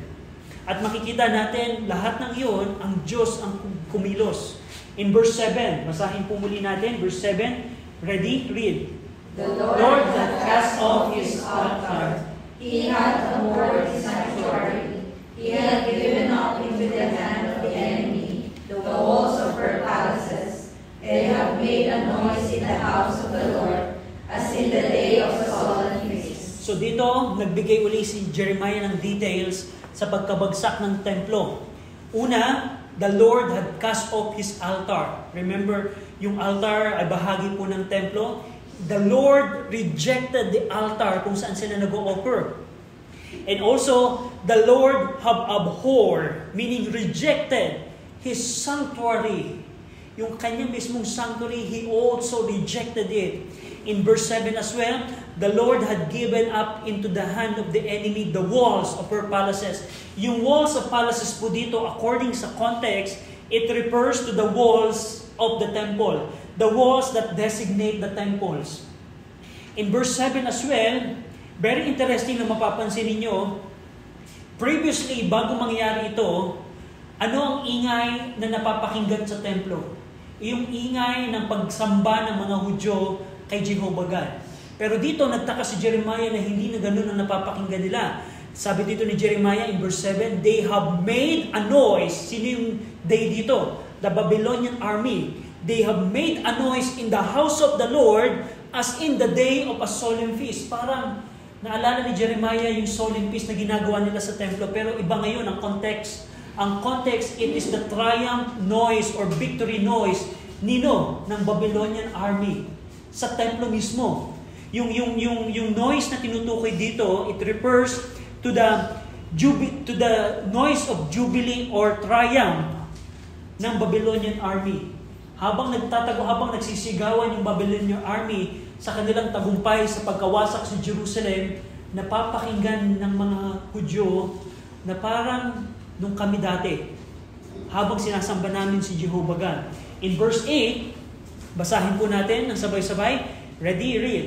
At makikita natin lahat ng iyon, ang Diyos ang kumilos. In verse 7, basahin po muli natin, verse 7, ready? Read. The Lord hath cast off His altar. He hath abhorred His sanctuary. He hath given up into the hand of the enemy the walls of her palaces. They have made a noise in the house of the Lord, as in the day of the solemn feast. So dito, nagbigay uli si Jeremiah ng details sa pagkabagsak ng templo. Una, the Lord had cast off His altar. Remember, yung altar ay bahagi po ng templo. The Lord rejected the altar kung saan sila nag-o-offer. And also, the Lord have abhorred, meaning rejected, His sanctuary. Yung kanya mismong sanctuary, He also rejected it. In verse 7 as well, the Lord had given up into the hand of the enemy the walls of her palaces. Yung walls of palaces po dito, according sa context, it refers to the walls of the temple. The walls that designate the temples. In verse 7 as well, very interesting na mapapansin ninyo, previously, bago mangyari ito, ano ang ingay na napapakinggan sa templo? Yung ingay ng pagsamba ng mga Hudyo kay Jehovah God. Pero dito, nagtaka si Jeremiah na hindi na ganun ang napapakinggan nila. Sabi dito ni Jeremiah in verse 7, they have made a noise. Sino yung they dito? The Babylonian army. They have made a noise in the house of the Lord as in the day of a solemn feast. Parang naalala ni Jeremiah yung solemn feast na ginagawa nila sa templo. Pero iba ngayon ang context. Ang context, it is the triumph noise or victory noise ng Babylonian army sa templo mismo. Yung noise na tinutukoy dito, it refers to the to the noise of jubilee or triumph ng Babylonian army. Habang nagsisigawan yung Babylonian army sa kanilang tagumpay sa pagkawasak sa Jerusalem, napapakinggan ng mga Hudyo na parang nung kami dati, habang sinasamba namin si Jehovah God. In verse 8, basahin po natin ng sabay-sabay. Ready? Read.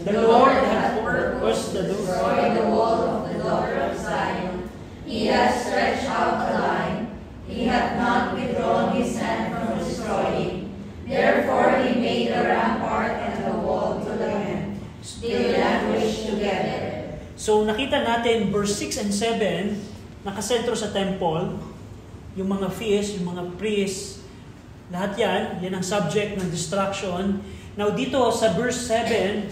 The Lord hath purposed to destroy the wall of the daughter of Zion. He has stretched out a line. He hath not withdrawn his hand from destroying. Therefore he made the rampart and the wall to lament. Still languish together. So nakita natin verse 6 and 7, nakasentro sa temple, yung mga feasts, yung mga priests, lahat yan ang subject ng destruction. Now dito sa verse 7,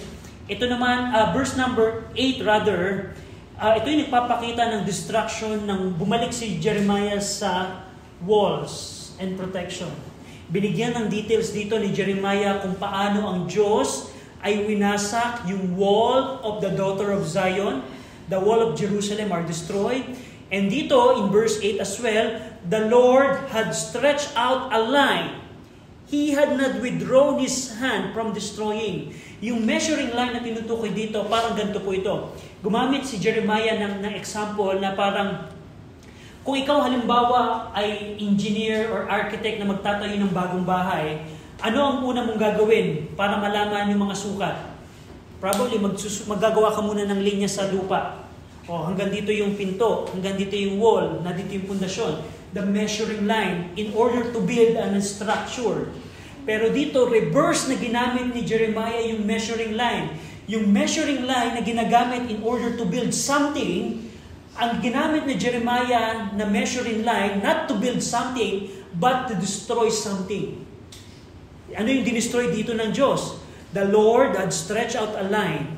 ito naman, verse number 8 rather, ito yung nagpapakita ng destruction ng bumalik si Jeremiah sa walls and protection. Binigyan ng details dito ni Jeremiah kung paano ang Diyos ay winasak yung wall of the daughter of Zion, the wall of Jerusalem are destroyed. And dito in verse 8 as well, the Lord had stretched out a line. He had not withdrawn His hand from destroying. Yung measuring line na tinutukoy dito, parang ganito po ito. Gumamit si Jeremiah ng example na parang, kung ikaw halimbawa ay engineer or architect na magtatayo ng bagong bahay, ano ang una mong gagawin para malaman yung mga sukat? Probably maggagawa ka muna ng linya sa lupa. O hanggang dito yung pinto, hanggang dito yung wall, na dito yung pundasyon. The measuring line in order to build a structure. Pero dito, reverse na ginamit ni Jeremiah yung measuring line. Yung measuring line na ginagamit in order to build something, ang ginamit ni Jeremiah na measuring line, not to build something, but to destroy something. Ano yung dinestroy dito ng Diyos? The Lord had stretched out a line.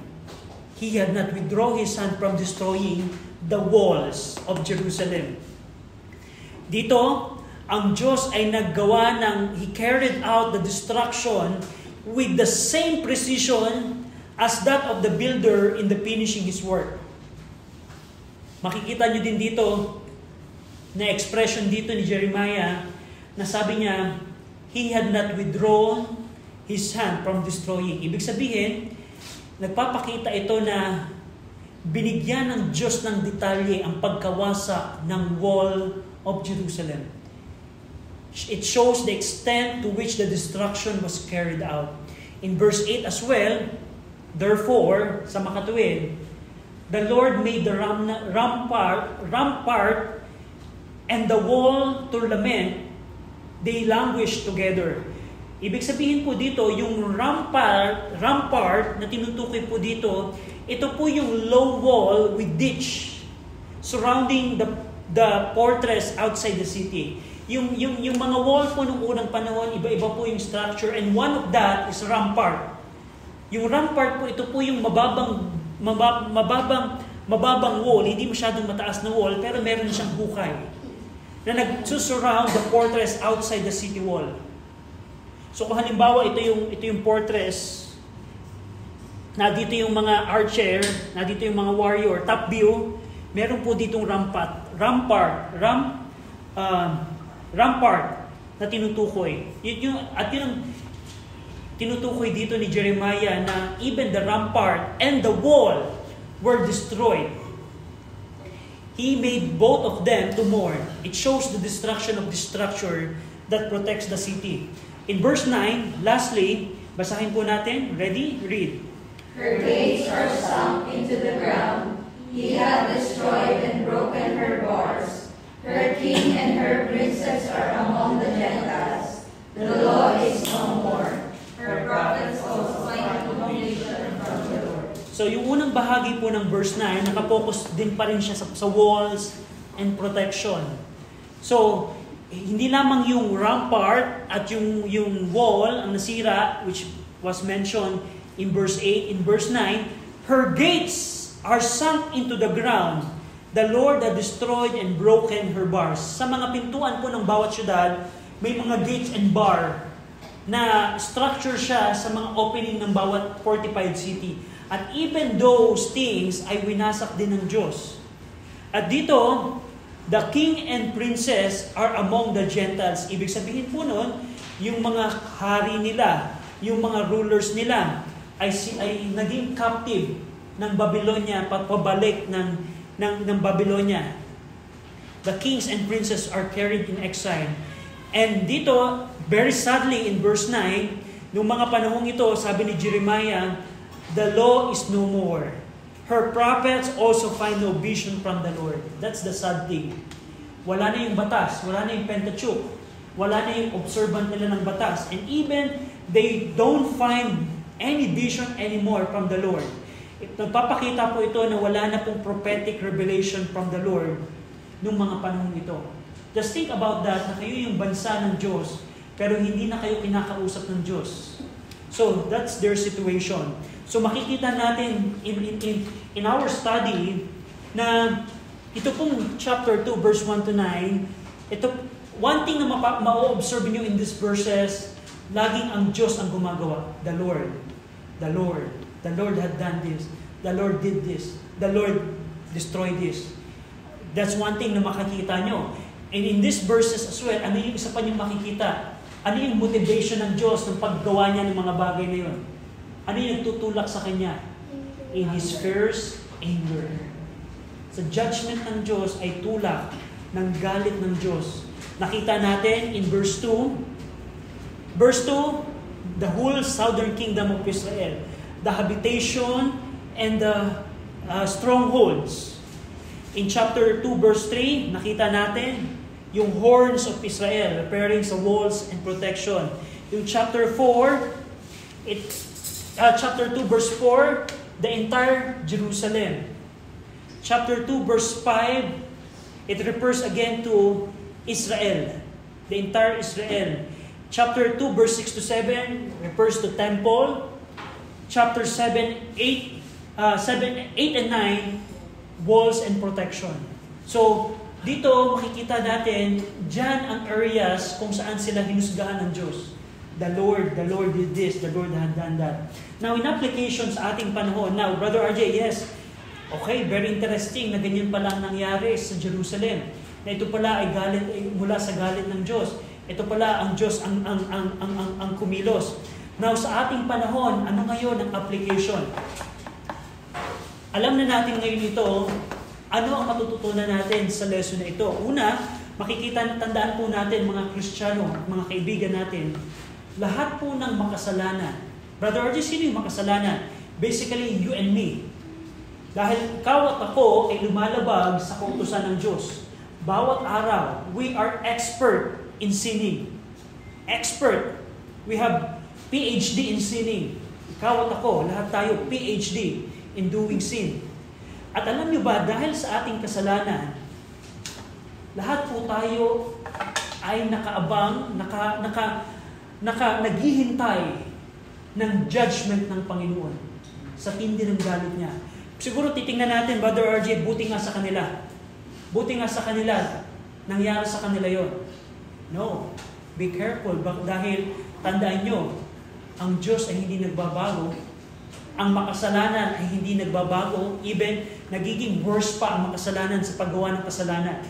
He had not withdrawn His hand from destroying the walls of Jerusalem. Dito, ang Diyos ay naggawa He carried out the destruction with the same precision as that of the builder in the finishing his work. Makikita nyo din dito na expression dito ni Jeremiah na sabi niya, He had not withdrawn His hand from destroying. Ibig sabihin, nagpapakita ito na binigyan ng Diyos ng detalye ang pagkawasak ng wall of Jerusalem. It shows the extent to which the destruction was carried out. In verse 8 as well, therefore, sa makatuwid, the Lord made the rampart and the wall to lament. They languished together. Ibig sabihin po dito, yung rampart na tinutukoy po dito, ito po yung low wall with ditch surrounding the fortress outside the city. Yung mga wall po nung unang panahon, iba-iba po yung structure, and one of that is rampart. Yung rampart po, ito po yung mababang wall, hindi masyadong mataas na wall, pero meron siyang hukay na nag-surround the fortress outside the city wall. So kung halimbawa ito yung fortress, na dito yung mga archer, na dito yung mga warrior, top view, meron po ditong rampart na tinutukoy. Yun ang tinutukoy dito ni Jeremiah na even the rampart and the wall were destroyed. He made both of them to mourn. It shows the destruction of the structure that protects the city. In verse 9, lastly, basahin po natin. Ready? Read. Her gates are sunk into the ground. He hath destroyed and broken her bars. Her king and her princes are among the Gentiles. The law is no more. Her prophets also find illumination from the Lord. So yung unang bahagi po ng verse 9, nakapokus din pa rin siya sa walls and protection. So, hindi lamang yung rampart at yung wall ang nasira, which was mentioned in verse 8, in verse 9, her gates are sunk into the ground. The Lord had destroyed and broken her bars. Sa mga pintuan po ng bawat syudad, may mga gates and bar na structure siya sa mga opening ng bawat fortified city. At even those things ay winasak din ng Diyos. At dito, the king and princess are among the Gentiles. Ibig sabihin po nun, yung mga hari nila, yung mga rulers nila, ay naging captive ng Babylonia, pabalik ng Babylonia. The kings and princes are carried in exile. And dito, very sadly in verse 9, nung mga panahong ito, sabi ni Jeremiah, the law is no more. Her prophets also find no vision from the Lord. That's the sad thing. Wala na yung batas, wala na yung Pentateuch, wala na yung observant nila ng batas. And even they don't find any vision anymore from the Lord. Nagpapakita po ito na wala na pong prophetic revelation from the Lord nung mga panahon ito. Just think about that, na kayo yung bansa ng Diyos, pero hindi na kayo kinakausap ng Diyos. So, that's their situation. So, makikita natin in our study na ito pong chapter 2, verse 1 to 9, ito, one thing na ma-observe nyo in these verses, laging ang Diyos ang gumagawa. The Lord. The Lord. The Lord had done this. The Lord did this. The Lord destroyed this. That's one thing na makikita nyo. And in these verses as well, ano yung isa pa nyo makikita? Ano yung motivation ng Diyos ng paggawa niya ng mga bagay na yun? Ano yung nagtutulak sa Kanya? In His fierce anger. Sa judgment ng Diyos ay tulak ng galit ng Diyos. Nakita natin in verse 2. Verse 2, the whole southern kingdom of Israel. The habitation and the strongholds. In chapter 2 verse 3, nakita natin yung horns of Israel, repairing sa walls and protection. Yung chapter 4, chapter 2 verse 4, the entire Jerusalem. Chapter 2 verse 5, it refers again to Israel, the entire Israel. Chapter 2 verse 6 to 7 refers to temple. Chapter 7, 8 and 9, walls and protection. So, dito makikita natin, dyan ang areas kung saan sila hinusgahan ng Diyos. The Lord did this, the Lord had done that. Now, in application sa ating panahon, now, Brother RJ, yes, okay, very interesting na ganyan pala ang nangyari sa Jerusalem. Na ito pala ay galit mula sa galit ng Diyos. Ito pala ang Diyos ang kumilos. Now, sa ating panahon, ano ngayon ang application? Alam na natin ngayon ito, ano ang matututunan natin sa lesson na ito? Una, tandaan po natin mga Kristiyano at mga kaibigan natin, lahat po ng makasalanan. Brother RJ, sino yung makasalanan? Basically, you and me. Dahil ikaw at ako ay lumalabag sa kautusan ng Diyos. Bawat araw, we are expert in sinning. Expert. We have PhD in sinning. Ikaw at ako, lahat tayo PhD in doing sin. At alam niyo ba, dahil sa ating kasalanan, lahat po tayo ay nakaabang, naghihintay ng judgment ng Panginoon sa tindi ng galit niya. Siguro titingnan natin, Brother RJ, buti nga sa kanila. Buti nga sa kanila, nangyari sa kanila yon. No, be careful, dahil tandaan nyo, ang Diyos ay hindi nagbabago, ang makasalanan ay hindi nagbabago, even nagiging worse pa ang makasalanan sa paggawa ng kasalanan.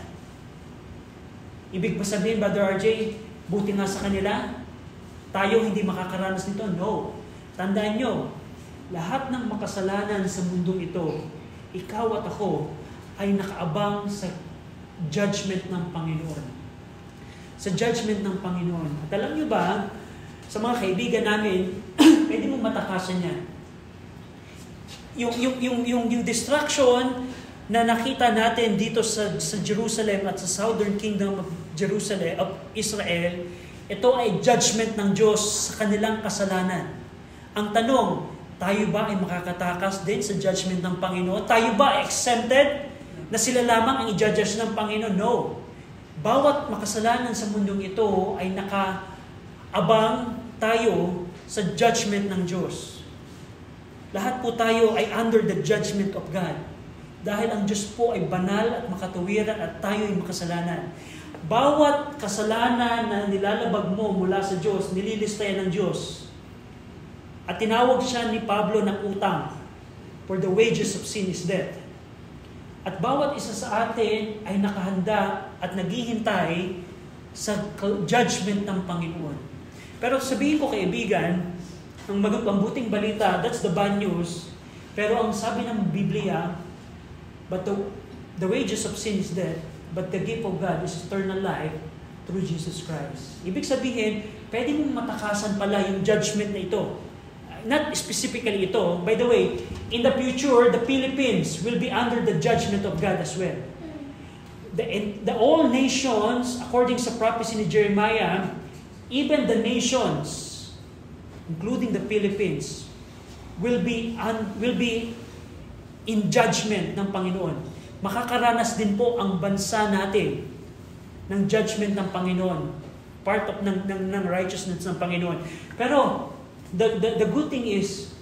Ibig ba sabihin, Brother RJ, buti nga sa kanila, tayo hindi makakaranas nito? No. Tandaan nyo, lahat ng makasalanan sa mundong ito, ikaw at ako, ay nakaabang sa judgment ng Panginoon. Sa judgment ng Panginoon. At alam nyo ba, sa mga kaibigan namin, pwede mong matakasan yan. Yung destruction na nakita natin dito sa Jerusalem at sa Southern Kingdom of Jerusalem, of Israel, ito ay judgment ng Diyos sa kanilang kasalanan. Ang tanong, tayo ba ay makakatakas din sa judgment ng Panginoon? Tayo ba exempted na sila lamang ang i-judge ng Panginoon? No. Bawat makasalanan sa mundong ito ay nakaabang tayo sa judgment ng Diyos. Lahat po tayo ay under the judgment of God. Dahil ang Diyos po ay banal at makatuwiran at tayo ay makasalanan. Bawat kasalanan na nilalabag mo mula sa Diyos, nililista yan ng Diyos. At tinawag siya ni Pablo ng utang. For the wages of sin is death. At bawat isa sa atin ay nakahanda at naghihintay sa judgment ng Panginoon. Pero sabihin ko kaibigan, ang mabuting balita, that's the bad news. Pero ang sabi ng Biblia, but the wages of sin is death, but the gift of God is eternal life through Jesus Christ. Ibig sabihin, pwede mong matakasan pala yung judgment na ito. Not specifically ito. By the way, in the future, the Philippines will be under the judgment of God as well. The all nations, according sa prophecy ni Jeremiah, even the nations, including the Philippines, will be in judgment ng Panginoon. Makakaranas din po ang bansa natin ng judgment ng Panginoon. Part of ng righteousness ng Panginoon. Pero, the good thing is,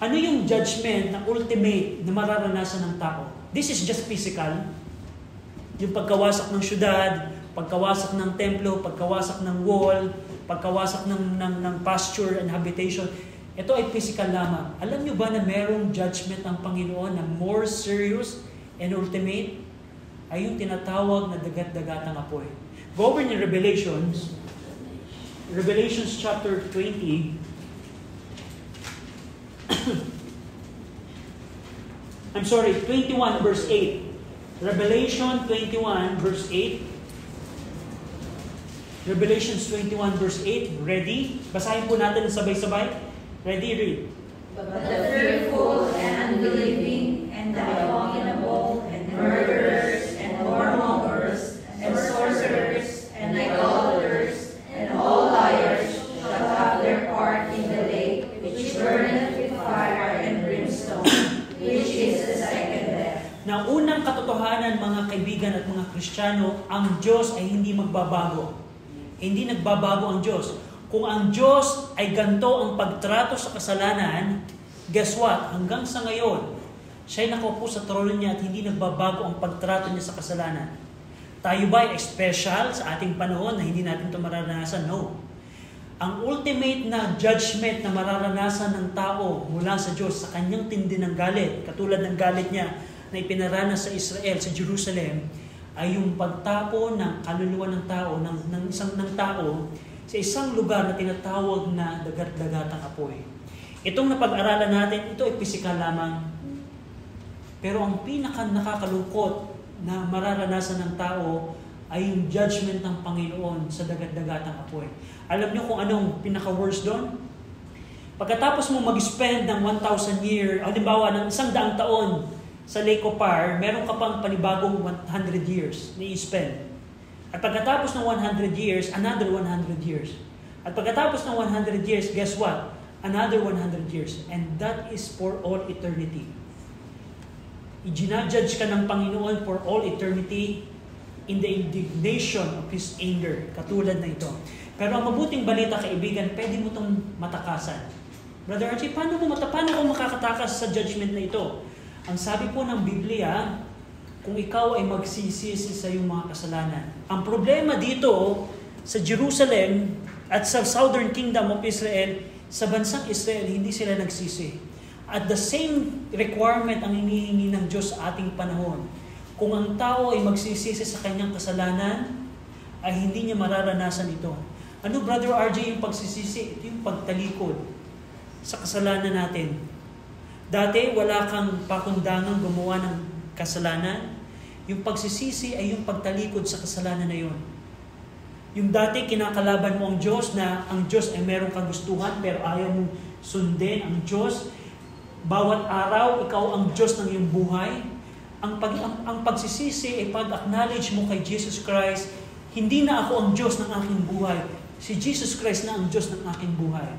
ano yung judgment na ultimate na mararanasan ng tao? This is just physical. Yung pagkawasak ng syudad, pagkawasak ng templo, pagkawasak ng wall, pagkawasak ng pasture and habitation. Ito ay physical lamang. Alam nyo ba na merong judgment ng Panginoon na more serious and ultimate? Ay yung tinatawag na dagat-dagatang apoy. Go over in Revelations chapter 20. I'm sorry, 21 verse 8. Revelation 21 verse 8. Revelations 21 verse 8. Ready? Basahin po natin sabay-sabay. Ready? Read. But the fearful and unbelieving and the abominable and murderers and whoremongers and sorcerers and idolaters and all liars shall have their part in the lake which burneth with fire and brimstone, which is the second death. Na unang katotohanan, mga kaibigan at mga Kristiyano, ang Diyos ay hindi magbabago. Hindi nagbabago ang Diyos. Kung ang Diyos ay ganito ang pagtrato sa kasalanan, guess what? Hanggang sa ngayon, siya'y nakaupo sa trono niya at hindi nagbabago ang pagtrato niya sa kasalanan. Tayo ba ay special sa ating panahon na hindi natin ito mararanasan? No. Ang ultimate na judgment na mararanasan ng tao mula sa Diyos sa kanyang tindi ng galit, katulad ng galit niya na ipinaranas sa Israel, sa Jerusalem, ay yung pagtapo ng kaluluwa ng tao, ng tao sa isang lugar na tinatawag na dagat-dagatang apoy. Itong napag-aralan natin, ito ay pisikal lamang. Pero ang pinaka-nakakalungkot na mararanasan ng tao ay yung judgment ng Panginoon sa dagat-dagatang apoy. Alam niyo kung anong pinaka-worst doon? Pagkatapos mo mag-spend ng 1,000 year, halimbawa ng 100 taon sa Lake of Fire, meron ka pang panibagong 100 years na i-spend. At pagkatapos ng 100 years, another 100 years. At pagkatapos ng 100 years, guess what? Another 100 years. And that is for all eternity. I-ginajudge ka ng Panginoon for all eternity in the indignation of His anger. Katulad na ito. Pero ang mabuting balita, kaibigan, pwede mo itong matakasan. Brother Archie, paano ko makakatakas sa judgment na ito? Ang sabi po ng Biblia, kung ikaw ay magsisisi sa iyong mga kasalanan. Ang problema dito sa Jerusalem at sa Southern Kingdom of Israel, sa bansang Israel, hindi sila nagsisi. At the same requirement ang hinihingi ng Diyos sa ating panahon. Kung ang tao ay magsisisi sa kanyang kasalanan, ay hindi niya mararanasan ito. Ano, Brother RJ, yung pagsisisi? Ito yung pagtalikod sa kasalanan natin. Dati, wala kang pakundangang gumawa ng kasalanan. Yung pagsisisi ay yung pagtalikod sa kasalanan na yun. Yung dati, kinakalaban mo ang Diyos na ang Diyos ay merong kagustuhan pero ayaw mong sundin ang Diyos. Bawat araw, ikaw ang Diyos ng iyong buhay. Ang pagsisisi ay pag-acknowledge mo kay Jesus Christ, hindi na ako ang Diyos ng aking buhay. Si Jesus Christ na ang Diyos ng aking buhay.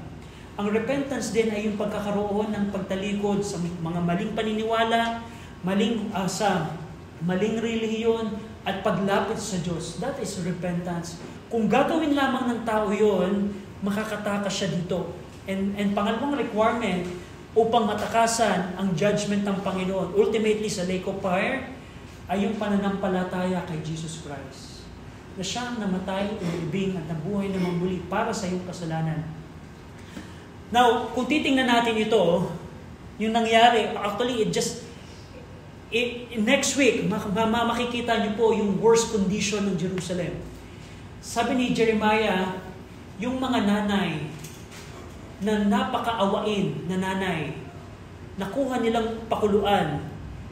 Ang repentance din ay yung pagkakaroon ng pagtalikod sa mga maling paniniwala, sa maling relihiyon, at paglapit sa Diyos. That is repentance. Kung gagawin lamang ng tao yon, makakatakas siya dito. And pangalawang requirement upang matakasan ang judgment ng Panginoon, ultimately sa Lake of Fire, ay yung pananampalataya kay Jesus Christ. Na siyang namatay, umibing at nabuhay na muli para sa iyong kasalanan. Now, kung titingnan natin ito, yung nangyari, actually, Next week, makikita niyo po yung worst condition ng Jerusalem. Sabi ni Jeremiah, yung mga nanay na napakaawain na nanay, nakuha nilang pakuluan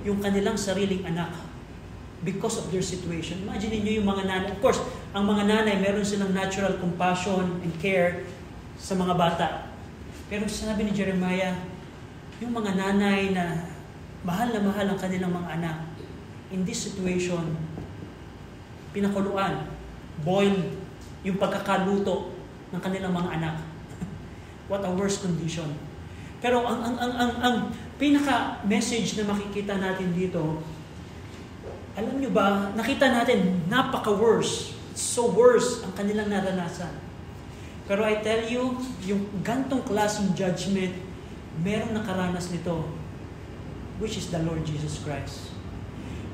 yung kanilang sariling anak because of their situation. Imagine niyo yung mga nanay. Of course, ang mga nanay, meron silang natural compassion and care sa mga bata. Pero sinabi ni Jeremiah, yung mga nanay na mahal ang kanilang mga anak, in this situation, pinakuluan, boiled yung pagkakaluto ng kanilang mga anak. What a worse condition. Pero ang pinaka-message na makikita natin dito, alam nyo ba, nakita natin, napaka-worse. It's so worse ang kanilang naranasan. Pero I tell you, yung gantong klaseng judgment, merong nakaranas nito, which is the Lord Jesus Christ.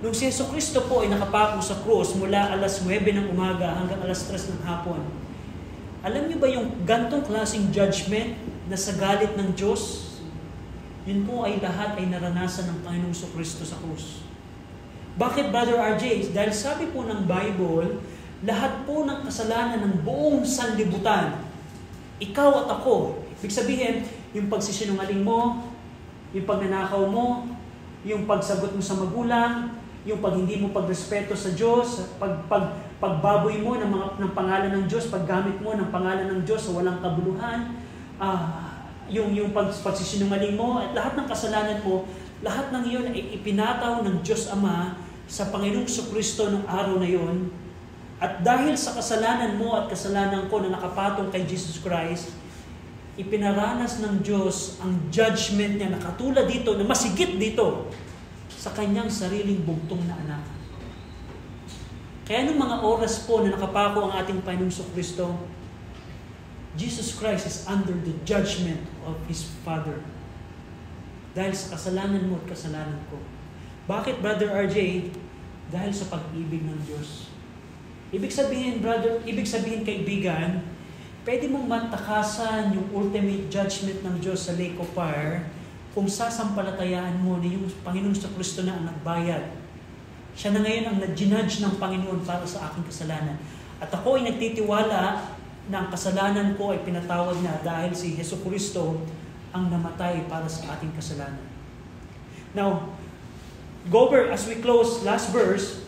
Nung si Jesucristo po ay nakapako sa krus mula alas 9 ng umaga hanggang alas 3 ng hapon, alam niyo ba yung gantong klaseng judgment na sa galit ng Diyos, yun po ay lahat ay naranasan ng Panginoong Jesucristo sa krus. Bakit, Brother RJ? Dahil sabi po ng Bible, lahat po ng kasalanan ng buong sanlibutan, ikaw at ako, ibig sabihin, yung pagsisinungaling mo, yung pagnanakaw mo, yung pagsagot mo sa magulang, yung pag hindi mo pagrespeto sa Diyos, pagbaboy mo ng pangalan ng Diyos, paggamit mo ng pangalan ng Diyos sa walang kabuluhan, yung pagsisinungaling mo, at lahat ng kasalanan mo, lahat ng iyon ay ipinataw ng Diyos Ama sa Panginoong Jesucristo nung araw na iyon. At dahil sa kasalanan mo at kasalanan ko na nakapatong kay Jesus Christ, ipinaranas ng Diyos ang judgment niya na katulad dito, na masigit dito sa kanyang sariling bugtong na anak. Kaya nung mga oras po na nakapako ang ating Panginoong Jesucristo, Jesus Christ is under the judgment of His Father. Dahil sa kasalanan mo at kasalanan ko. Bakit, Brother RJ? Dahil sa pag-ibig ng Diyos. Ibig sabihin kaibigan, pwede mong matakasan yung ultimate judgment ng Diyos sa lake of fire kung sasampalatayaan mo na yung Panginoong Jesucristo na ang nagbayad. Siya na ngayon ang nag-judge ng Panginoon para sa aking kasalanan. At ako ay nagtitiwala na ang kasalanan ko ay pinatawad na dahil si Jesucristo ang namatay para sa ating kasalanan. Now, as we close, last verse,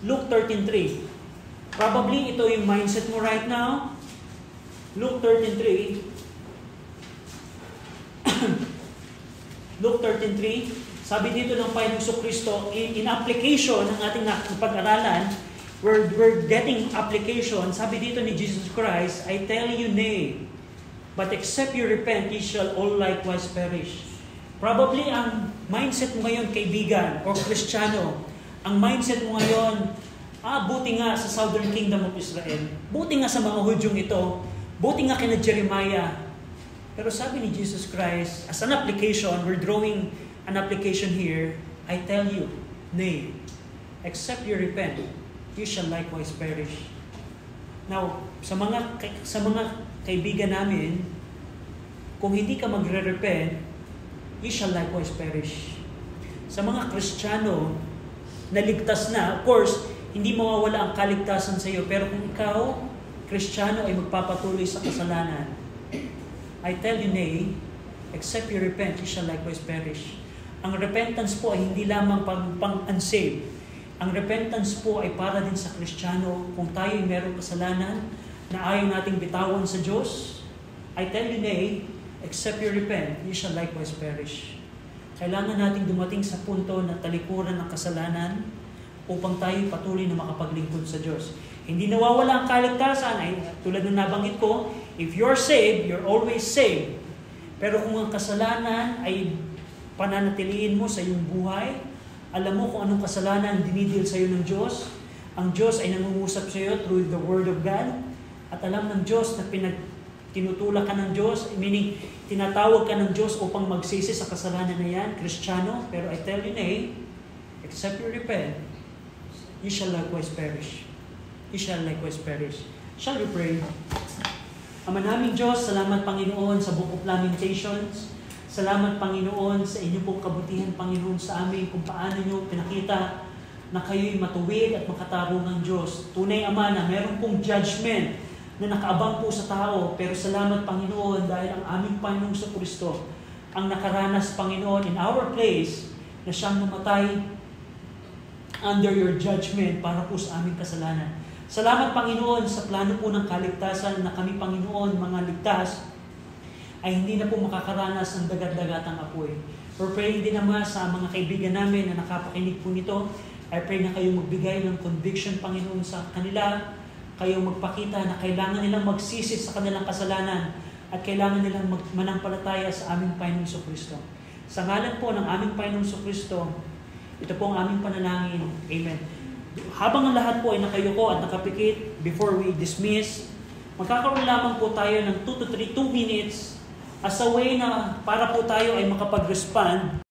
Luke 13:3. Probably ito yung mindset mo right now. Luke 13:3. Luke 13:3. Sabi dito ng Panginoong Jesucristo, in application ng ating pag-aralan, we're getting application. Sabi dito ni Jesus Christ, I tell you nay, but except you repent, ye shall all likewise perish. Probably ang mindset mo ngayon, kaibigan, or Kristiyano, ang mindset mo ngayon, buti nga sa Southern Kingdom of Israel, buti nga sa mga Hudyong ito, buti nga kina Jeremiah. Pero sabi ni Jesus Christ, as an application, we're drawing an application here, I tell you, nay, except you repent, you shall likewise perish. Now, sa mga kaibigan namin, kung hindi ka magre-repent, you shall likewise perish. Sa mga Kristiyano na ligtas na, of course, hindi mawawala ang kaligtasan sa iyo, pero kung ikaw, Kristiyano, ay magpapatuloy sa kasalanan, I tell you nay, except you repent, you shall likewise perish. Ang repentance po ay hindi lamang pang-unsaved. Ang repentance po ay para din sa Kristiyano. Kung tayo ay merong kasalanan na ayaw nating bitawan sa Diyos, I tell you nay, except you repent, you shall likewise perish. Kailangan nating dumating sa punto na talikuran ng kasalanan upang tayo patuloy na makapaglingkod sa Diyos. Hindi nawawala ang kaligtasan. Ay, tulad ng nabanggit ko, if you're saved, you're always saved. Pero kung ang kasalanan ay pananatiliin mo sa iyong buhay, alam mo kung anong kasalanan dinidil sa iyo ng Diyos, ang Diyos ay nangungusap sa iyo through the Word of God, at alam ng Diyos na tinutulak ka ng Diyos, meaning tinatawag ka ng Diyos upang magsisi sa kasalanan na yan, Kristiyano. Pero I tell you nay, except you repent, you shall likewise perish. You shall likewise perish. Shall we pray? Ama naming Diyos, salamat Panginoon sa Book of Lamentations. Salamat, Panginoon, sa inyo pong kabutihan, Panginoon, sa amin, kung paano nyo pinakita na kayo'y matuwid at makatarungang Diyos. Tunay, Ama, na meron pong judgment na nakaabang po sa tao, pero salamat, Panginoon, dahil ang aming Panginoong Kristo ang nakaranas, Panginoon, in our place, na siyang namatay under your judgment para po sa aming kasalanan. Salamat, Panginoon, sa plano po ng kaligtasan na kami, Panginoon, mga ligtas, ay hindi na po makakaranas ng dagat-dagatang apoy. We're praying din naman sa mga kaibigan namin na nakapakinig po nito. I pray na kayo magbigay ng conviction, Panginoon, sa kanila. Kayo magpakita na kailangan nilang magsisi sa kanilang kasalanan at kailangan nilang manampalataya sa aming Panginoong Kristo. Sa ngalan po ng aming Panginoong Kristo, ito po ang aming panalangin. Amen. Habang ang lahat po ay nakayuko at nakapikit before we dismiss, magkakaroon lamang po tayo ng 2 to 3 minutes as a way na para po tayo ay makapag-respond